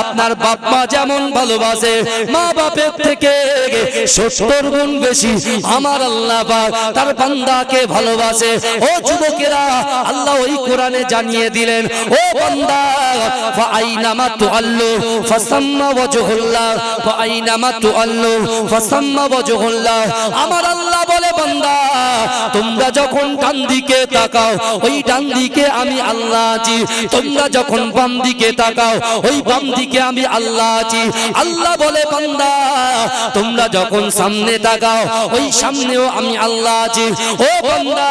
আপনার বাপ মা যেমন ভালোবাসে, মা বাপের থেকে 70 গুণ বেশি আমার আল্লাহ পাক তার বান্দাকে ভালোবাসে। ও যুবকেরা, আল্লাহ ওই কোরআনে জানিয়ে দিলেন, ও বান্দা, ফাআইনামা তুআল্লু ফাসাম্মা ওয়াজহুল্লাহ, ফাআইনামা তুআল্লু ফাসাম্মা ওয়াজহুল্লাহ। আমার আল্লাহ বলে বান্দা তোমরা যখন ডান দিকে তাকাও ওই ডান দিকে আমি আল্লাহ আছি, তোমরা যখন বাম দিকে তাকাও ওই বাম দিকে আমি আল্লাহ আছি। আল্লাহ বলে বান্দা তোমরা যখন সামনে তাকাও ওই সামনেও আমি আল্লাহ আছি। ও বান্দা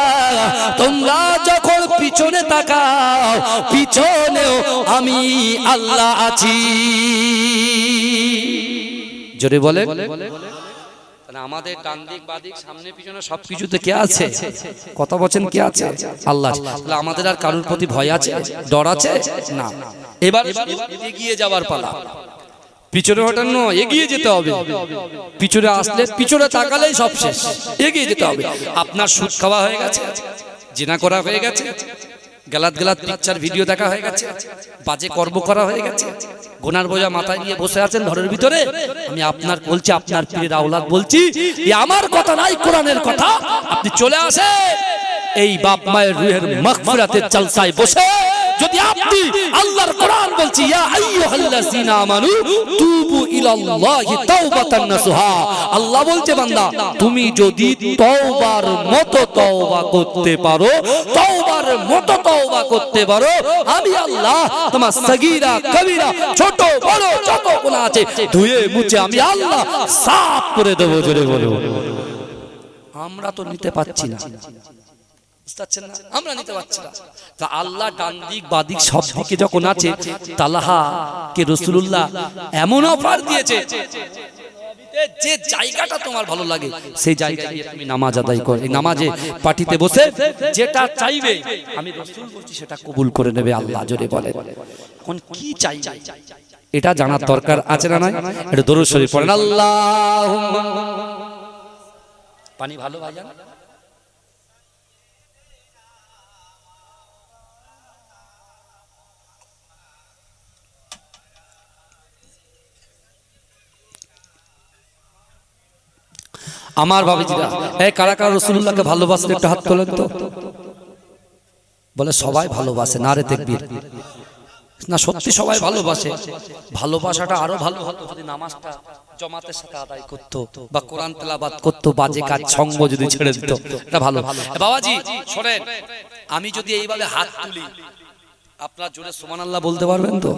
তোমরা যখন পিছনে তাকাও পিছনেও আমি আল্লাহ আছি। জোরে বলে। আমাদের ডান দিক বাম দিক সামনে পিছনে সবকিছুতে কে আছে? কথা বলেন কে আছে? আল্লাহ। তাহলে আমাদের আর কারোর প্রতি ভয় আছে, ডর আছে না। এবার এগিয়ে যাওয়ার পালা, পিছনে হটার নয়, এগিয়ে যেতে হবে। পিছনে আসলে পিছনে তাকালেই সব শেষ, এগিয়ে যেতে হবে। আপনার সুদ খাওয়া হয়ে গেছে, জিনা করা হয়ে গেছে, গালাত গালাত পিকচার ভিডিও দেখা হয়ে গেছে, বাজে কর্ম করা হয়ে গেছে, গুনার বোঝা মাথায় নিয়ে বসে আছেন ঘরের ভিতরে। আমি আপনার বলছি, আপনার পীরের আওলাদ বলছি, আমার কথা নাই কোরআনের কথা। আপনি চলে আসেন এই বাপ মায়ের রুহের মাগফিরাতের জলসায় বসে, যদি আপনি আল্লাহর কোরআন বলছি ইয়া আইয়ুহাল্লাযিনা আমানু তুবু ইলাল্লাহি তাওবাতান নাসুহা, আল্লাহ বলছে বান্দা তুমি যদি তওবার মতো তওবা করতে পারো, তওবার মতো তওবা করতে পারো, আমি আল্লাহ তোমার সগীরা কবিরা ছোট বড় যত গুনাহ আছে ধুয়ে মুছে আমি আল্লাহ সাফ করে দেব। জোরে বলো। আমরা তো নিতে পাচ্ছি না, আমরা নিতে পারছি না। তা আল্লাহ ডান দিক বাদিক সব দিকে যখন আছে, তালহা কে রাসূলুল্লাহ এমন অফার দিয়েছে, যে জায়গাটা তোমার ভালো লাগে সেই জায়গায় গিয়ে তুমি নামাজ আদায় করো। এই নামাজে পার্টিতে বসে যেটা চাইবে আমি রাসূল বলছি সেটা কবুল করে নেবে আল্লাহ। জোরে বলে। এখন কি চাই এটা জানার দরকার আছে না? নাই? এটা দরুদ শরীফ পড়েন। আল্লাহুম্মা পানি ভালো ভাইজান। আমার বাবাজিরা এই কারা কারা রাসূলুল্লাহকে ভালোবাসেন একটু হাত তোলেন তো। বলে সবাই ভালোবাসে, নারে তাকবীর। না সত্যি সবাই ভালোবাসে। ভালোবাসাটা আরো ভালো হতো যদি নামাজটা জামাতের সাথে আদায় করতো বা কোরআন তেলাওয়াত করতো, বাজে কাজ সঙ্গ যদি ছেড়ে দিত, এটা ভালো। বাবাজি শোনেন, আমি যদি এইভাবে হাত তুলি আপনারা জোরে সুবহানাল্লাহ বলতে পারবেন তো?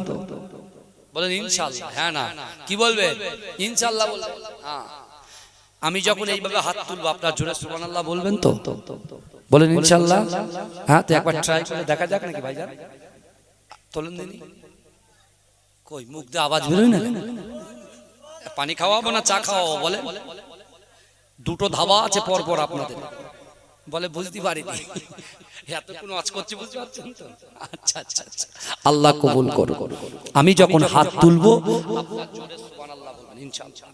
বলেন ইনশাআল্লাহ। হ্যাঁ না কি বলবেন? ইনশাআল্লাহ বলবেন। হ্যাঁ, আমি যখন এইভাবে হাত তুলবো আপনার জোরে সুবহানাল্লাহ বলবেন তো? বলেন ইনশাআল্লাহ। হ্যাঁ, তো একবার ট্রাই করে দেখা যাক নাকি ভাইজান। তোলেন দিনি কই মুখ দিয়ে আওয়াজ বেরোয় না। পানি খাওয়াবো না চা খাওয়াবো? বলে দুটো ধাবা আছে পর পর আপনাদের। বলে বুঝতে পারিনি, এত কোন আওয়াজ করছে বুঝতে পারছেন তো? আচ্ছা আচ্ছা আচ্ছা, আল্লাহ কবুল করো। আমি যখন হাত তুলবো আপনার জোরে সুবহানাল্লাহ বলবেন ইনশাআল্লাহ।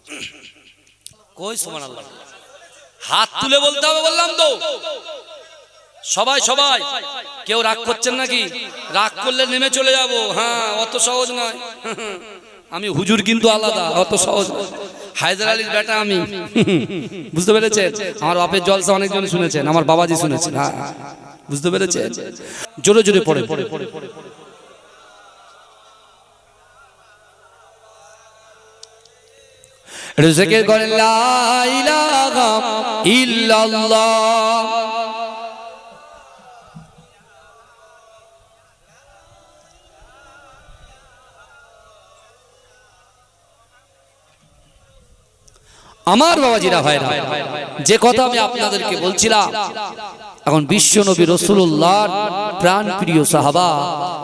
কই সুবহানাল্লাহ হাত তুলে বলতে হবে বললাম তো। সবাই সবাই কেউ রাগ করছেন নাকি? রাগ করলে নেমে চলে যাব। হ্যাঁ, অত সহজ নয়। আমি হুজুর কিন্তু আলাদা, অত সহজ। হায়দার আলীর বেটা আমি, বুঝতে পেরেছেন? আমার বাপের জলসা অনেকজন শুনেছেন, আমার বাবাজি শুনেছেন। হ্যাঁ, বুঝতে পেরেছেন? জোরে জোরে পড়ে পড়ে পড়ে পড়ে জিকির করেন লা ইলাহা ইল্লাল্লাহ। আমার বাবাজিরা ভাইরা, যে কথা আমি আপনাদেরকে বলছিলাম, এখন বিশ্ব নবী রাসূলুল্লাহর প্রাণ প্রিয় সাহাবা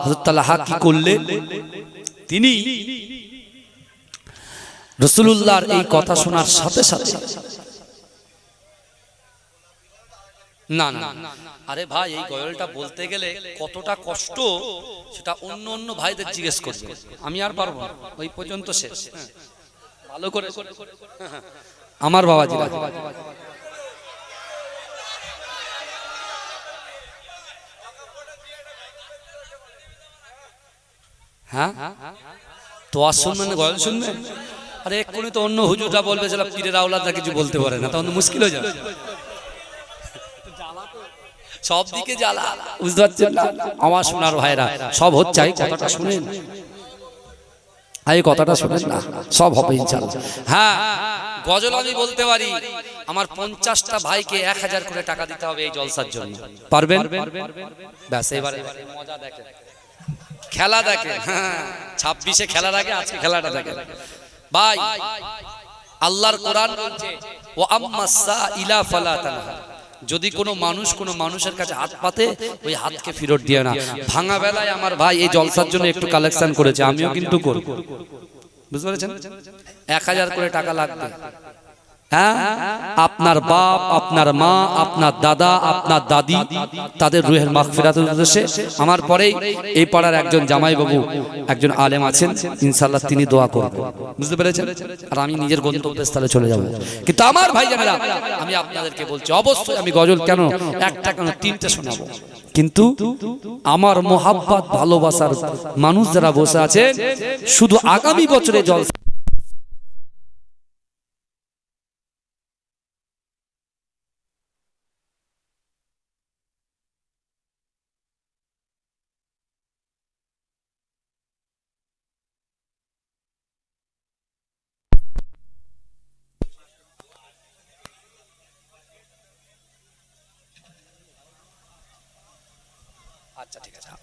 হযরত তালহা কি করলেন? তিনি রাসূলুল্লাহর এই কথা শোনার সাথে সাথে না না আরে ভাই, এই গয়লটা বলতে গেলে কতটা কষ্ট সেটা অন্য অন্য ভাইদের জিজ্ঞেস করবে, আমি আর পারবো না। ওই পর্যন্ত শেষ। ভালো করে আমার বাবাজিরা, হ্যাঁ তো আর শুনবেন, গয়ল শুনবেন। আরে এক্ষুনি তো অন্য হুজুররা বলবে যারা পীরের আওলাদরা কিছু বলতে পারে না, তখন মুশকিল হয়ে যাবে। সব দিকে জ্বালা, বুঝতে পারছেন না? আমার শোনার ভাইরা সব হচ্ছে, এই কথাটা শুনেন, এই কথাটা শুনেন না, সব হবে ইনশাআল্লাহ। হ্যাঁ, গজল আমি বলতে পারি, আমার 50টা ভাইকে 1000 করে টাকা দিতে হবে এই জলসার জন্য। পারবেন? ব্যাস এবারে মজা দেখেন, খেলা দেখেন। হ্যাঁ, 26-এ খেলার আগে আজকে খেলাটা দেখেন ভাই। আল্লাহর কোরআন বলছে ওয়া আম্মাস সাইলা ফালা তানহা, যদি কোনো মানুষ কোনো মানুষের কাছে হাত পাতে ওই হাতকে ফেরত দিও না। ভাঙা বেলায় আমার ভাই এই জলসার জন্য একটু কালেকশন করেছে, আমিও কিন্তু করব, বুঝতে পেরেছেন? 1000 করে টাকা লাগবে। হ্যাঁ, আপনার বাপ, আপনার মা, আপনার দাদা, আপনার দাদি, তাদের রুহের মাগফিরাতের উদ্দেশ্যে আমার পরেই এই পাড়ার একজন জামাই বাবু, একজন আলেম আছেন, ইনশাআল্লাহ তিনি দোয়া করবেন, বুঝতে পেরেছেন? আর আমি নিজের গন্তব্যস্থলে চলে যাব। কিন্তু আমার ভাই জানেরা, আমি আপনাদেরকে বলছি, অবশ্যই আমি গজল কেন একটা কেন 3টে শোনাবো, কিন্তু আমার মোহাব্বত ভালোবাসার মানুষ যারা বসে আছে, শুধু আগামী বছরে জল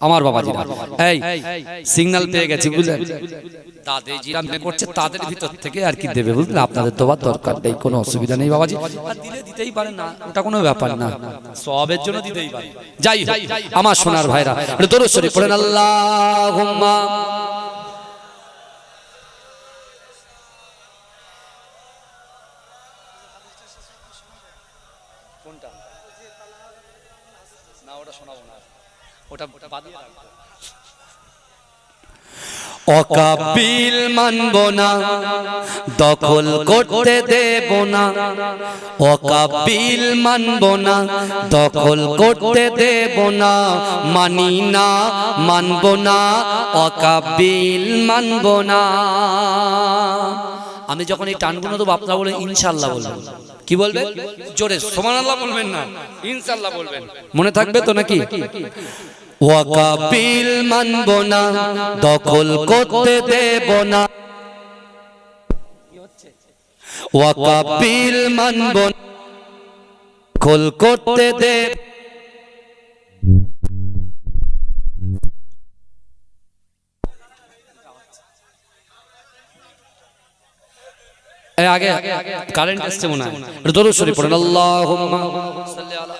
আমার বাবাজিরা এই সিগন্যাল পেয়ে গেছি, বুঝলেন? দাদেজিরা মনে করছে তাদের ভিতর থেকে আর কি দেবে, বুঝলেন? আপনাদের দেওয়ার দরকার নেই, কোনো অসুবিধা নেই বাবাজি, আর দিলে দিতেই পারেন না, ওটা কোনো ব্যাপার না, সওয়াবের জন্য দিতেই পারেন। যাই হোক আমার সোনার ভাইরা, দরুদ শরীফ পড়েন আল্লাহুম্মা কোনটা না, ওটা শোনাবো না, ওটা বাদিয়ে রাখবো। অকাবিল মানব না, দখল করতে দেব না, অকাবিল মানব না, দখল করতে দেব না, মানি না, মানব না, অকাবিল মানব না। আমি যখন এই টানগুলো দেবো আপনারা বলেন ইনশাআল্লাহ বলবেন। কি বলবেন? জোরে সুবহানাল্লাহ বলবেন না, ইনশাআল্লাহ বলবেন। মনে থাকবে তো নাকি? ওয়াকাবিল মানব না, দখল করতে দেব না, ওয়াকাবিল মানব না, দখল করতে দেব। আগে কারেন্ট আসছে মনে হয়, দরুদ শরীফ পড়েন আল্লাহুম্মা সাল্লি আলা।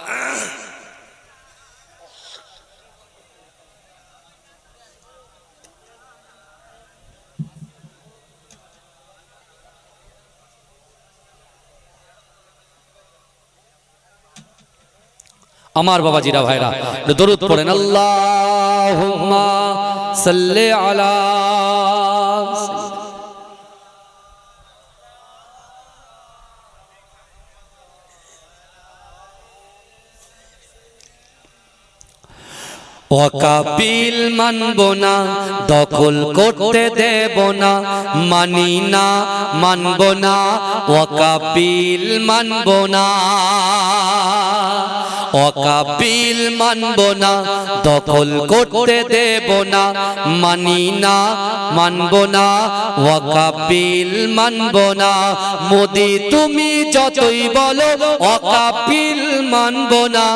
আমার বাবাজিরা ভাইরা দরুদ পড়েন আল্লাহুম্মা সাল্লি আলা। ওয়াকাবিল মানব না, দখল করতে দেব না, মানি না, মানব না, ওয়াকাবিল মানব না, ওয়াকাবিল মানব না, দখল করতে দেব না, মানি না, মানব না, ওয়াকাবিল মানব না। মোদি তুমি যতই বলো ওয়াকাবিল মানব না,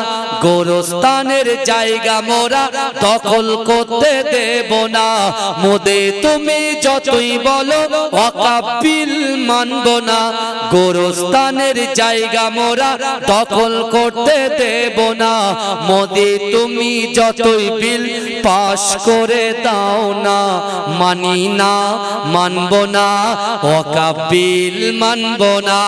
গোরস্থানের জায়গা মোরা দখল করতে দেব না। মোদি তুমি যতই বলো ওয়াকাবিল মানব না, গোরস্থানের জায়গা মোরা দখল করতে দেব না। মোদি তুমি যতই বিল পাশ করে দাও না, মানি না, মানব না, ওয়াকাবিল মানব না।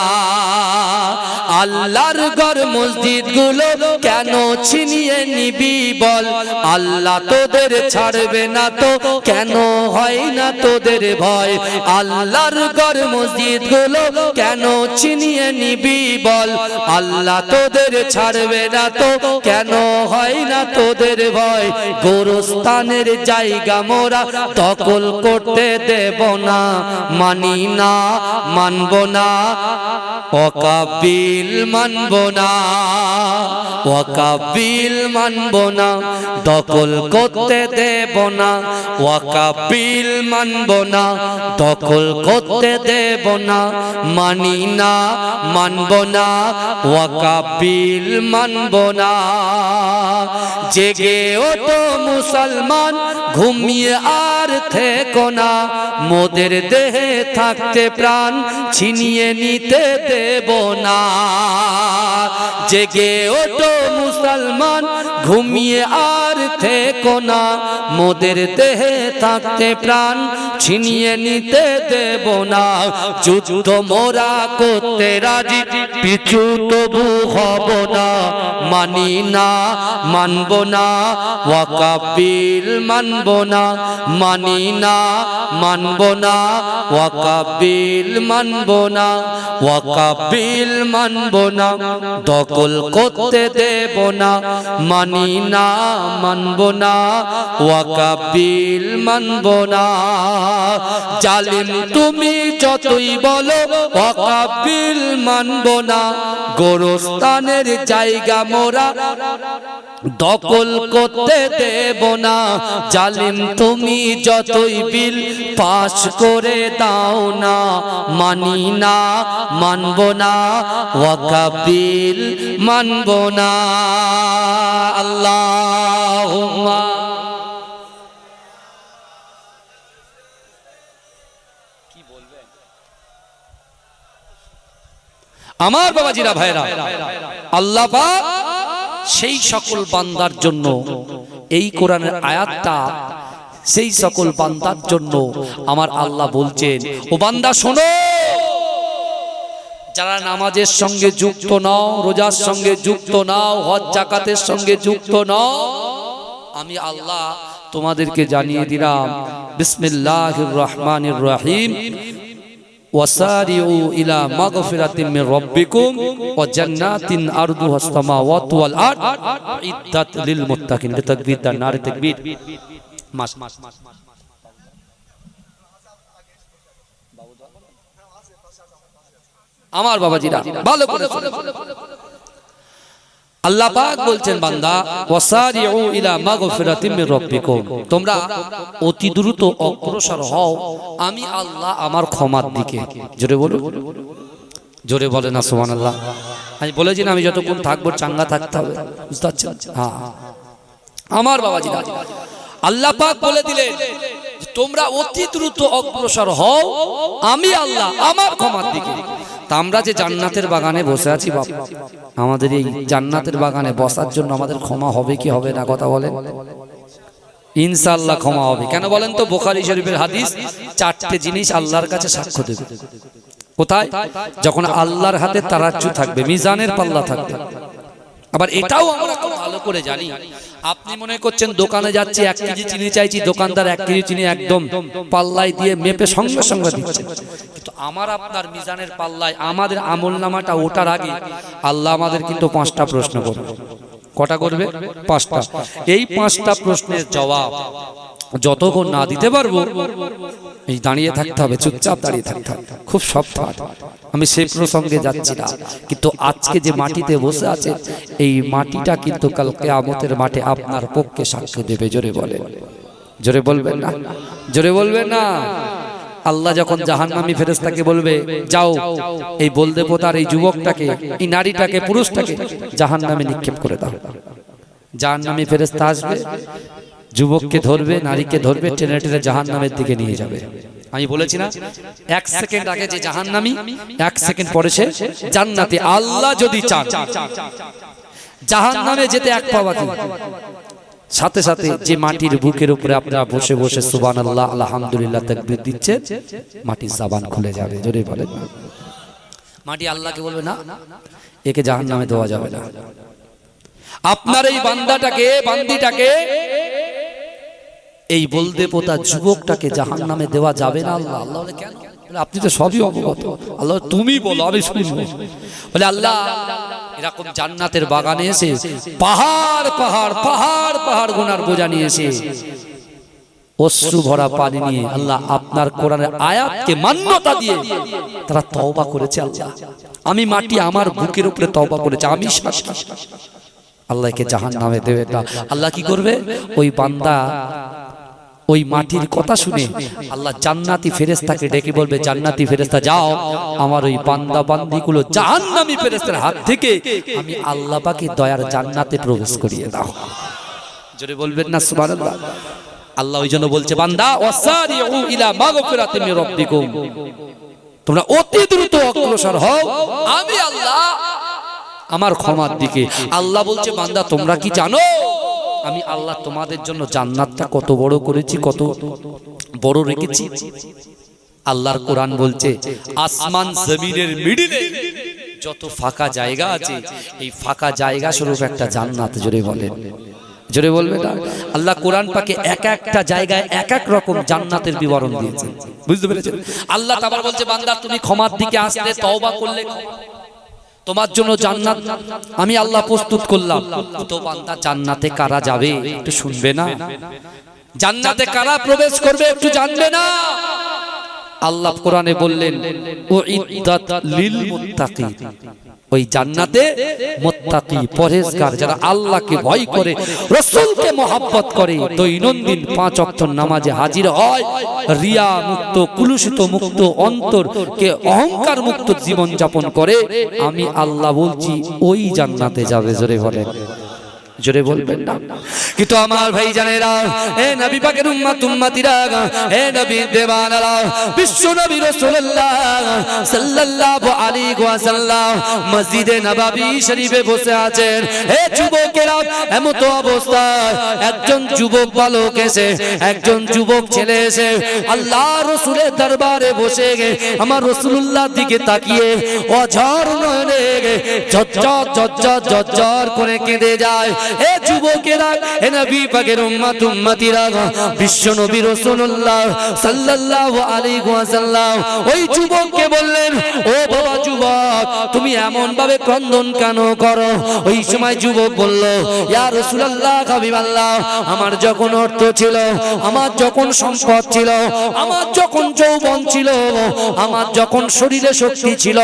আল্লাহর ঘর মসজিদ গুলো কেন ছিনিয়ে নিবি বল, আল্লাহ তোদের ছাড়বে না তো, কেন হয় না তোদের ভয়। আল্লাহর ঘর মসজিদ গুলো কেন ছিনিয়ে নিবি বল, আল্লাহ তোদের ছাড়বে না তো, কেন হয় না তোদের ভয়। গোরস্থানের জায়গা মোরা দখল করতে দেব না, মানি না, মানব না, ওয়াকাবিল বিল মানব না, ওয়াকাফ বিল মানব না, দখল করতে দেব না, ওয়াকাফ বিল মানব না, দখল করতে দেব না, মানি না মানব না, ওয়াকাফ বিল মানব না। জেগে ওঠো মুসলমান, ঘুমিয়ে আর থেকো না, মোদের দেহে থাকতে প্রাণ ছিনিয়ে নিতে দেব না। জেগে ওঠো মুসলমান, ঘুমিয়ে আর থেকো না, মোদের দেহে থাকতে প্রাণ ছিনিয়ে নিতে দেব না। যুদ্ধ মোরা করতে রাজি, পিছু তবু হব না, মানি না মানব না, ওয়াকাফ বিল মানব না, মানি না মানব না, ওয়াকাফ বিল মানব না, ওয়াকাফ বিল মানব না, দখল করতে দেব না, মানি না মানব না, ওয়াকাফ বিল মানব না। জালিম তুমি যতই বলো, ওয়াকাফ বিল মানব না, গোরস্থানের জায়গা মোরা দখল করতে দেব না। জালিম তুমি যতই বিল পাস করে দাও না, মানি না মানব না, ওয়াকাফ বিল মানব না। আল্লাহুম্মা কি বলবেন আমার বাবাজিরা ভাইরা, আল্লাহ পাক সেই সকল বান্দার জন্য এই কোরআনের আয়াতটা, সেই সকল বান্দার জন্য আমার আল্লাহ বলছেন, ও বান্দা শোনো, যারা নামাজের সঙ্গে যুক্ত নাও, রোজার সঙ্গে যুক্ত নাও, হজ যাকাতের সঙ্গে যুক্ত নাও, আমি আল্লাহ তোমাদেরকে জানিয়ে দিলাম, বিসমিল্লাহির রহমানির রহিম, ওয়াসারিউ ইলা মাগফিরাতিন মির রাব্বিকুম ওয়া জান্নাতিন আরদুহাস সামাওয়াতু ওয়াল আরদ ইদ্দাত লিল মুত্তাকিন। তাকবীর দান, নারে তাকবীর। আমার বাবাজিরা ভালো করে শুনুন, আল্লাহ পাক বলছেন, বান্দা ওয়াসারিউ ইলা মাগফিরাতিন মির রাব্বিকুম, তোমরা অতি দ্রুত অগ্রসর হও আমি আল্লাহ আমার ক্ষমার দিকে। জোরে বলো, জোরে বলে না সুবহানাল্লাহ। আমি বলেছি না, আমি যতক্ষণ থাকবো চাঙ্গা থাকতে হবে, বুঝতে পারছেন? হ্যাঁ আমার বাবাজিরা, আল্লাহ পাক বলে দিলেন তোমরা অতি দ্রুত অগ্রসর হও আমি আল্লাহ আমার ক্ষমার দিকে। তা আমরা যে জান্নাতের বাগানে বসে আছি বাপ, আমাদের এই জান্নাতের বাগানে বসার জন্য আমাদের ক্ষমা হবে কি হবে না? কথা বলেন। ইনশাআল্লাহ ক্ষমা হবে। কেন বলেন তো? বুখারী শরীফের হাদিস, চারটে জিনিস আল্লাহর কাছে সাক্ষ্য দেবে। কোথায়? যখন আল্লাহর হাতে তারাজ্জু থাকবে, মিজানের পাল্লা থাকবে। আবার এটাও আমরা খুব ভালো করে জানি, আপনি মনে করছেন দোকানে যাচ্ছি 1 কেজি চিনি চাইছি, দোকানদার 1 কেজি চিনি একদম পাল্লায় দিয়ে মেপে সঙ্গে সঙ্গে দিচ্ছে, কিন্তু আমার আপনার মিজানের পাল্লায় আমাদের আমলনামাটা ওঠার আগে আল্লাহ আমাদের কিন্তু 5টা প্রশ্ন করবে। কটা করবে? 5টা। এই 5টা প্রশ্নের জবাব যতক্ষণ না দিতে পারবো এই দাঁড়িয়ে থাকতে হবে, চুপচাপ দাঁড়িয়ে থাকতে হবে। খুব সফট। আমি সেই প্রসঙ্গে যাচ্ছি না, কিন্তু আজকে যে মাটিতে বসে আছে এই মাটিটা কিন্তু কাল কিয়ামতের মাঠে আপনার পক্ষে সাক্ষ্য দেবে। জোরে বলেন, জোরে বলবেন না, জোরে বলবেন না। আল্লাহ যখন জাহান্নামী ফেরেশতাকে বলবে, যাও এই বলদেবতার এই যুবকটাকে, এই নারীটাকে, পুরুষটাকে জাহান্নামে নিক্ষেপ করে দাও। জাহান্নামী ফেরেশতা আসবে, যুবককে ধরবে, নারীকে ধরবে, টেনে টেনে জাহান্নামের দিকে নিয়ে যাবে। আমি বলেছি না, 1 সেকেন্ড আগে যে জাহান্নামী, 1 সেকেন্ড পরে সে জান্নাতে। আল্লাহ যদি চান জাহান্নামে যেতে 1 পা বাকি, সাথে সাথে যে মাটির বুকের উপরে আপনারা বসে বসে সুবহানাল্লাহ আলহামদুলিল্লাহ তাকবীর দিচ্ছেন, মাটির জবান খুলে যাবে। জোরে বলেন। মাটি আল্লাহকে বলবে, না একে জাহান্নামে দেওয়া যাবে না। আপনার এই বান্দাটাকে, বান্দিটাকে, এই বলদেবতা যুবকটাকে জাহান্নামে দেওয়া যাবে না। আল্লাহ আল্লাহ বলে, কেন? বলে আপনি তো সবই অবগত। আল্লাহ, তুমি বলো, আমি শুনবো। বলে আল্লাহ এরকম জান্নাতের বাগানে এসে পাহাড় পাহাড় পাহাড় পাহাড় গুনার বোঝা নিয়ে এসে অশ্রু ভরা পানি নিয়ে আল্লাহ আপনার কোরআনের আয়াতকে মান্যতা দিয়ে তারা তওবা করেছে। আল্লাহ আমি মাটি আমার বুকের উপরে তওবা করেছে, আমি সাক্ষী। আল্লাহকে জাহান্নামে দেবে না। আল্লাহ কি করবে? ওই বান্দা ওই মাটির কথা শুনে আল্লাহ জান্নাতি ফেরেশতাকে ডেকে বলবে, জান্নাতি ফেরেশতা যাও, আমার ওই বান্দা বান্দিগুলো জাহান্নামী ফেরেশতার হাত থেকে আমি আল্লাহ পাকের দয়ার জান্নাতে প্রবেশ করিয়ে দাও। জোরে বলবেন না সুবহানাল্লাহ। আল্লাহ ওই জন্য বলছে, বান্দা ওয়াসারিউ ইলা মাগফিরাতিন মির রাব্বিকুম, তোমরা অতি দ্রুত অগ্রসর হও আমি আল্লাহ আমার ক্ষমার দিকে। আল্লাহ বলছে, বান্দা তোমরা কি জানো আমি আল্লাহ তোমাদের জন্য জান্নাতটা কত বড় করেছি, কত বড় রেখেছি? আল্লাহর কোরআন বলছে, আসমান জমিনের মিডিলে যত ফাঁকা জায়গা আছে, এই ফাঁকা জায়গা স্বরূপ একটা জান্নাত। জোরে বলেন, জোরে বলবে না? আল্লাহ কোরআন পাকে এক একটা জায়গায় এক এক রকম জান্নাতের বিবরণ দিয়েছেন, বুঝতে পেরেছেন? আল্লাহ তাআলা বলছে, বান্দা তুমি ক্ষমার দিকে আসলে, তওবা করলে, তোমার জন্য জান্নাত আমি আল্লাহ প্রস্তুত করলাম। তো বান্দা জান্নাতে কারা যাবে একটু শুনবে না? জান্নাতে কারা প্রবেশ করবে একটু জানবে না? আল্লাহ কোরআনে বললেন, উইদ্দাত লিল মুত্তাকিন, ওই জান্নাতে মুত্তাকি পরহেজগার যারা আল্লাহকে ভয় করে, রাসূলকে মহব্বত করে, দৈনন্দিন 5 ওয়াক্ত নামাজে হাজির হয়, রিয়া মুক্ত, কুলুষিত মুক্ত অন্তর কে অহংকার মুক্ত জীবন যাপন করে, আমি আল্লাহ বলছি ওই জান্নাতে যাবে। জোরে বলেন, জোরে বলবেন না? কিন্তু আমার ভাই জানেরা, এ নবী পাকের উম্মত উম্মতিরা, এ নবী দেওয়ানারা, বিশ্ব নবী রাসূলুল্লাহ সাল্লাল্লাহু আলাইহি ওয়াসাল্লাম মসজিদে নববী শরীফে বসে আছেন। এ যুবকেরা, এমন তো অবস্থা, একজন যুবক বালক এসে, একজন যুবক ছেলে এসে আল্লাহ রাসূলের দরবারে বসে আমার রাসূলুল্লাহর দিকে তাকিয়ে অঝর নয়নে ঝরঝর ঝরঝর ঝরঝর করে কেঁদে যায়। এ যুবকেরা, এ নবী পাকের উম্মত উম্মতিরা, বিশ্ব নবী রাসূলুল্লাহ সাল্লাল্লাহু আলাইহি ওয়াসাল্লাম ওই যুবককে বললেন, ও বাবা যুবক, তুমি এমন ভাবে ক্রন্দন কেন করো? ওই সময় যুবক বলল, ইয়া রাসূলুল্লাহ, হাবিবাল্লাহ, আমার যখন অর্থ ছিল, আমার যখন সম্পদ ছিল, আমার যখন যৌবন ছিল, আমার যখন শরীরে শক্তি ছিল,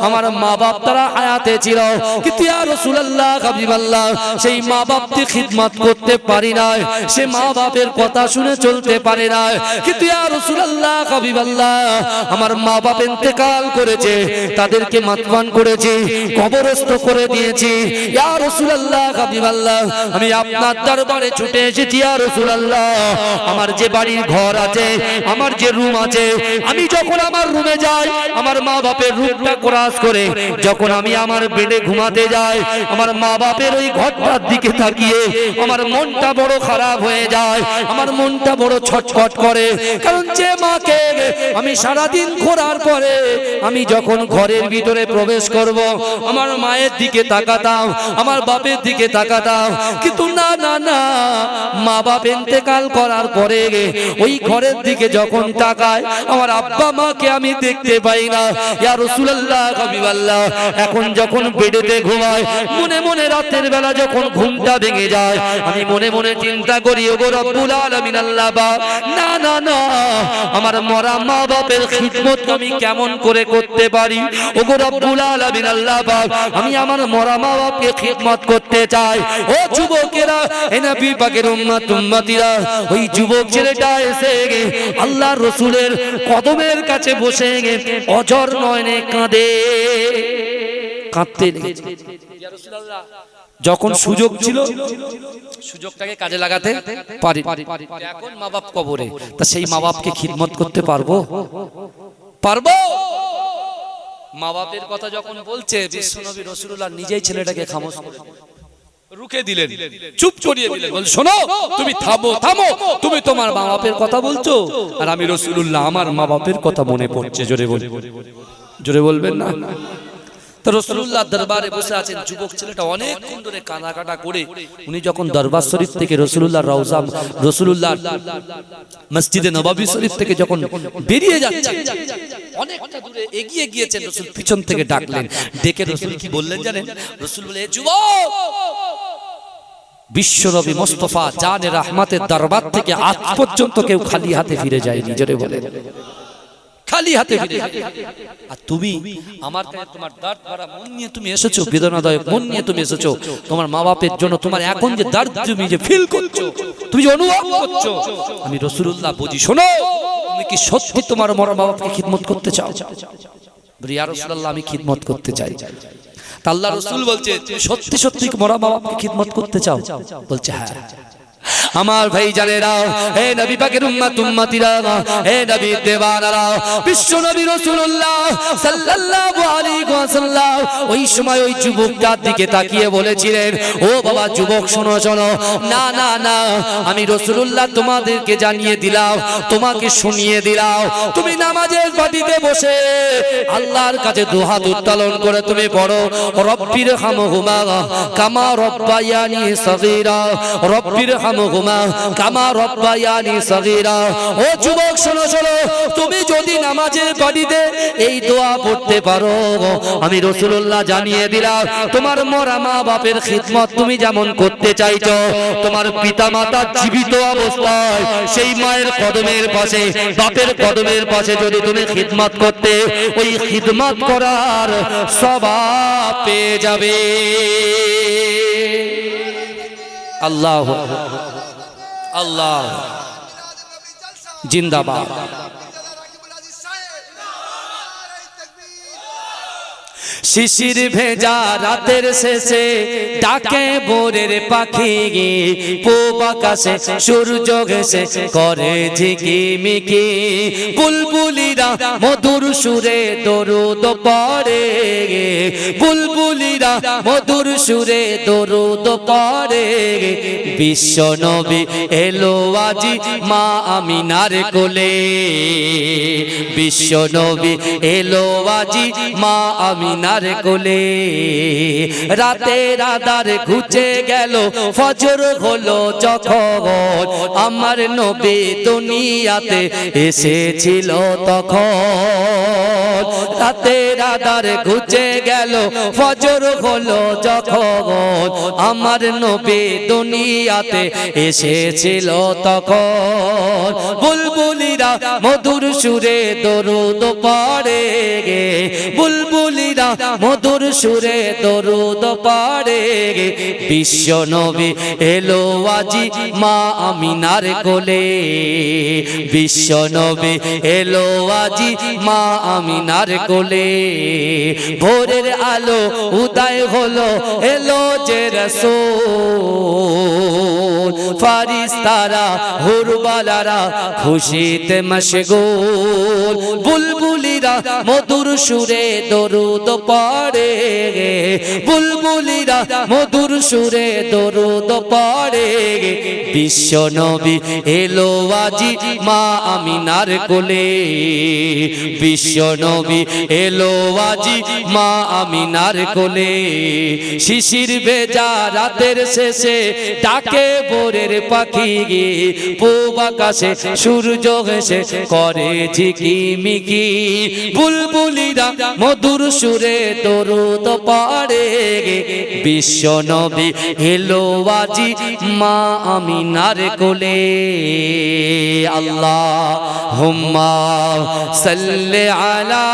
আমার মা বাপ তারা হায়াতে ছিল, কিন্তু ইয়া রাসূলুল্লাহ, হাবিবাল্লাহ, সেই মা বাপকে খিদমত করতে পারি না, সে মা বাপের কথা শুনে চলতে পারে না। কিন্তু ইয়া রাসূলুল্লাহ, হাবিবাল্লাহ, আমার মা বাপ ইন্তেকাল করেছে, তাদেরকে মাতবান করেছি, কবরস্থ করে দিয়েছি। ইয়া রাসূলুল্লাহ, হাবিবাল্লাহ, আমি আপনার দরবারে ছুটে এসেছি। ইয়া রাসূলুল্লাহ, আমার যে বাড়ির ঘর আছে, আমার যে রুম আছে, আমি যখন আমার রুমে যাই, আমার মা বাপের রুমটা ক্রস করে যখন আমি আমার বেডে ঘুমাতে যাই, আমার মা বাপের ওই ঘরটার দিকে তাকিয়ে আমার মনটা বড় খারাপ হয়ে যায়, আমার মনটা বড় ছটফট করে। কারণ যে মাকে আমি সারা দিন ঘোরার পরে আমি যখন ঘরের ভিতরে প্রবেশ করব, আমার মায়ের দিকে তাকাতাম, আমার বাপের দিকে তাকাতাম, কিন্তু না না না, মা বাপ ইন্তেকাল করার পরে ওই ঘরের দিকে যখন তাকাই, আমার আব্বা মাকে আমি দেখতে পাই না। ইয়া রাসূলুল্লাহ, হাবিবাল্লাহ, এখন যখন বেডেতে ঘুমাই, মনে মনে রাতের বেলা যখন ঘুমটা ভেঙে যায়, আমি মনে মনে চিন্তা করি, ওগো রব্বুল আলামিন, আল্লাহ পাক, না না না, আমার মরা মা বাপের খিদমত আমি কেমন করে করতে পারি? ওগো রব্বুল আলামিন, আল্লাহ পাক, আমি আমার মরা মা বাপকে খিদমত করতে চাই। ও যুবকেরা, এ নবী পাকের উম্মত উম্মতিরা, ওই যুবক ছেলেটা এসে আল্লাহর রাসূলের কদমের কাছে বসে অঝর নয়নে কাঁদে, কাঁদতে লেগেছে। ইয়া রাসূলুল্লাহ, যখন সুযোগ ছিল সুযোগটাকে কাজে লাগাতে পারি, এখন মা বাপ কবরে, তা সেই মা বাপকে খিদমত করতে পারবো? পারবো? মা বাপের কথা যখন বলছে, বিশ্বনবী রাসূলুল্লাহ নিজেই ছেলেটাকে খামোশ করে রুখে দিলেন, চুপ করিয়ে দিলেন, বল, শোনো, তুমি থামো থামো, তুমি তোমার মা বাপের কথা বলছো, আর আমি রাসূলুল্লাহ আমার মা বাপের কথা মনে পড়ছে। জোরে বল, জোরে বলবেন না? তো রাসূলুল্লাহ দরবারে বসে আছেন, যুবক ছেলেটা অনেকক্ষণ ধরে কান্নাকাটা করে উনি যখন দরবার শরীফ থেকে রাসূলুল্লাহ রওজা, রাসূলুল্লাহ মসজিদে নববী শরীফ থেকে যখন বেরিয়ে যাচ্ছে, অনেকটা দূরে এগিয়ে গিয়েছেন, রাসূল পিছন থেকে ডাকলেন, ডেকে রাসূল কি বললেন জানেন? রাসূল বলে, যুবক, বিশ্বনবী মুস্তাফা জানে রহমতের দরবার থেকে আজ পর্যন্ত কেউ খালি হাতে ফিরে যায়নি, জোরে বলে খালি হাতে ফিরে। আর তুমি আমার কাছে তোমার দর্দ ভরা মন নিয়ে তুমি এসেছো, বেদনাদায়ক মন নিয়ে তুমি এসেছো, তোমার মা বাপের জন্য তোমার এখন যে দর্দ তুমি যে ফিল করছো, তুমি যে অনুভব করছো, আমি রাসূলুল্লাহ বুঝি। শোনো, তুমি কি সত্যি তোমার মা বাবাকে খিদমত করতে চাও? বলি ইয়া রাসূলুল্লাহ, আমি খিদমত করতে চাই। তা আল্লাহ রাসূল বলছে, তুমি সত্যি সত্যি মা বাবাকে খিদমত করতে চাও? বলছে হ্যাঁ। আমার ভাই জানেরা, হে নবী পাকের উম্মত উম্মতিরা, হে নবী দেওয়ানারা, বিশ্ব নবী রাসূলুল্লাহ সাল্লাল্লাহু আলাইহি ওয়াসাল্লাম ওই সময় ওই যুবকটার দিকে তাকিয়ে বলেছিলেন, ও বাবা যুবক শোনো শোনো, না না না, আমি রাসূলুল্লাহ তোমাদেরকে জানিয়ে দিলাম, তোমাকে শুনিয়ে দিলাম, তুমি নামাজের পাটিতে বসে আল্লাহর কাছে দুহাত উত্তোলন করে তুমি পড়ো, রব্বির হামহুমা কামা রব্বায়ানি সগীরা, রব্বির হামহুমা কামা রব্বায়ানি সগীরা। ও যুবক শোনো শোনো, তুমি যদি নামাজের পাটিতে এই দোয়া পড়তে পারো, আমি রাসূলুল্লাহ জানিয়ে দিলাম, তোমার মরা মা বাপের খিদমত তুমি যেমন করতে চাইছো, তোমার পিতা মাতা জীবিত অবস্থায় সেই মায়ের কদমের পাশে, বাপের কদমের পাশে যদি তুমি খিদমত করতে, ওই খিদমত করার সওয়াব পেয়ে যাবে। আল্লাহ আল্লাহ জিন্দাবাদ। শিশির ভেজা রাতের শেষে ডাকে ভোরের পাখি, পূব আকাশে সূর্য ঘেঁষে করে ঝিকিমিকি, বুলবুলিরা মধুর সুরে দরুদ পড়ে, বুলবুলিরা মধুর সুরে দরুদ পড়ে। বিশ্ব নবী এলো আজি মা আমিনার কোলে, বিশ্ব নবী এলো আজি মা আমিনার কোলে। রাতের আধার ঘুচে গেল, ফজর হলো যখন, আমার নবী দুনিয়াতে এসেছিল তখন। রাতের আধার ঘুচে গেল, ফজর হলো যখন, আমার নবী দুনিয়াতে এসেছিল তখন। বুলবুলিরা মধুর সুরে দরুদ পড়ে, বুলবুলিরা মধুর সুরে দরুদ পড়ে। বিশ্ব নবী এলো আজি মা আমিনার কোলে, বিশ্ব নবী এলো আজি মা আমিনার কোলে। ভোরের আলো উদয় হলো, এলো যে রাসূল, ফারিস্তারা হুরবালারা খুশিতে মশগুল। বুলবুলিরা মধুর সুরে দরুদ পড়ে, বুলবুলিরা মধুর সুরে দরুদ পড়ে। বিশ্ব নবী এলো আজি মা আমিনার কোলে, বিশ্ব নবী এলো আজি মা আমিনার কোলে। শিশির ভেজা রাতের শেষে ডাকে ভোরের পাখি, পূব আকাশে সূর্য ঘেঁষে করে ঝিকিমিকি, বুলবুলিরা মধুর সুরে দরুদ পড়ে। বিশ্ব নবী এলো আজি মা আমিনার কোলে। আল্লাহুম্মা সাল্লি আলা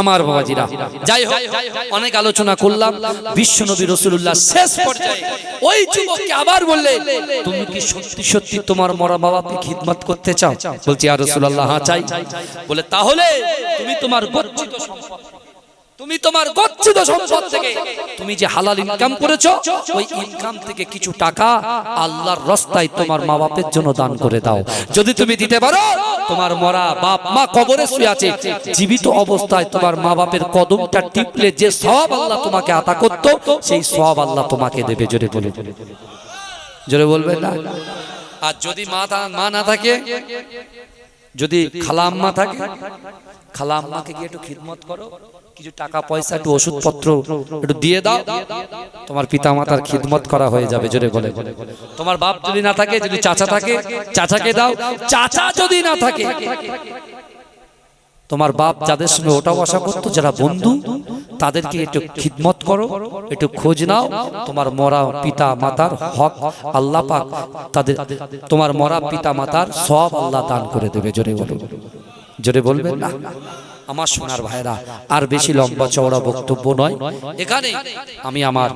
আমার বাবাজিরা। যাই হোক, অনেক আলোচনা করলাম। বিশ্ব নবী রাসূলুল্লাহ শেষ পর্যায়ে ওই যুবককে আবার বললেন, তুমি কি সত্যি সত্যি তোমার মরা বাবাকে খিদমত করতে চাও? বলছি ইয়া রাসূলুল্লাহ, হ্যাঁ চাই। বলে তাহলে তুমি তোমার গচ্ছিত সম্পদ, তুমি তোমার গচ্ছিত সম্পদ থেকে তুমি যে হালাল ইনকাম করেছো, ওই ইনকাম থেকে কিছু টাকা আল্লাহর রাস্তায় তোমার মা বাপের জন্য দান করে দাও। যদি তুমি দিতে পারো, তোমার মরা বাপ মা কবরে শুয়ে আছে, জীবিত অবস্থায় তোমার মা বাপের কদমটা টিপলে যে সওয়াব আল্লাহ তোমাকে আতা করতো, সেই সওয়াব আল্লাহ তোমাকে দেবে। জোরে বলে, জোরে বলবেন না? আর যদি মা না থাকে, যদি খালা আম্মা থাকে, খালা আম্মাকে গিয়ে একটু খিদমত করো, কিছু টাকা পয়সা একটু ওষুধপত্র একটু দিয়ে দাও, তোমার পিতা মাতার খিদমত করা হয়ে যাবে। জোরে বলে। তোমার বাপ যদি না থাকে, যদি চাচা থাকে, চাচাকে দাও। চাচা যদি না থাকে, তোমার বাপ যাদের সঙ্গে ওটা বসা করতো, যারা বন্ধু, তাদেরকে একটু খিদমত করো, একটু খোঁজ নাও। তোমার মরা পিতা মাতার হক আল্লাহ পাক তাদের, তোমার মরা পিতা মাতার সব আল্লাহ দান করে দেবে। জোরে বলুন, জোরে বলবেন না আমার সোনার ভাইরা। আর বেশি লম্বা চওড়া বক্তব্য নয়, এখানে আমি আমার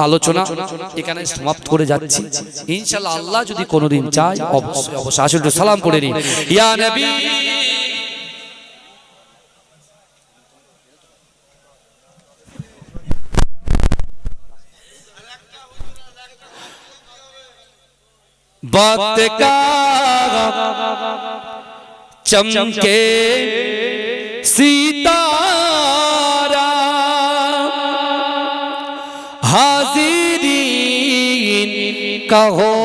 আলোচনা এখানে সমাপ্ত করে যাচ্ছি। ইনশাআল্লাহ আল্লাহ যদি কোনোদিন চায় অবশ্যই অবশ্যই আসলে একটু সালাম করে নিন। ইয়া নবী बात का चमके सितारा, हाजिरीन कहो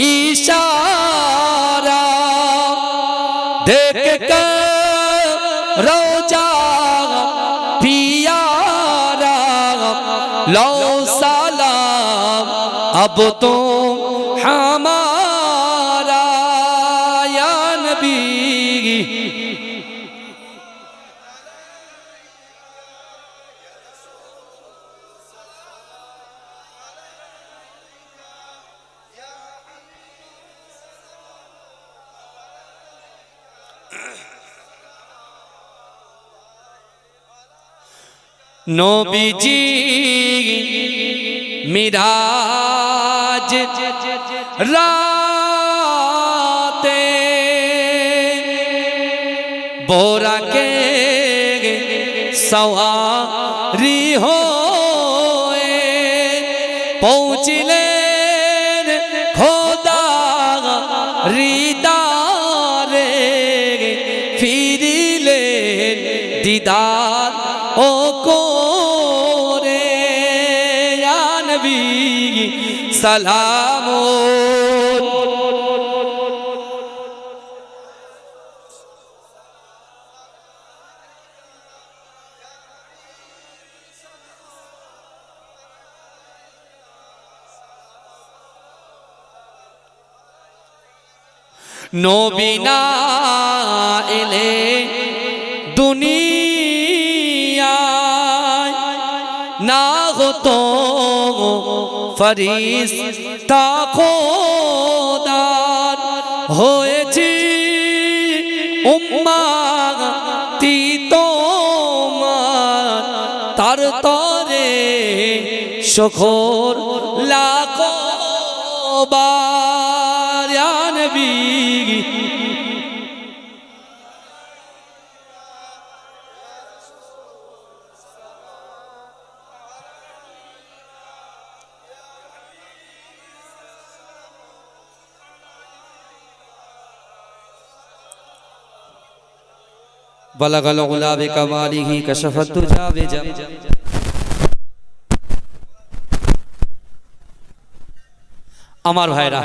इशारा, देख कर रोजा पियारा, लो सलाम अब तो हमारा या नबी। नबीजी मिराज राते बोरा के सवारी होए, पहुँचले खोदा रिदारे, फिरिले दीदार ओ को रे या नबी सलामो। नबी ना एले दुनिया ना हो तो फरिश्ता খোদার হয়েছি উম্মতি তোমার, তার তরে শুকর লাখো বার ইয়া নবী। बलगल उला बिकमालिही कशफत तुजा बिजा। আমার ভাইরা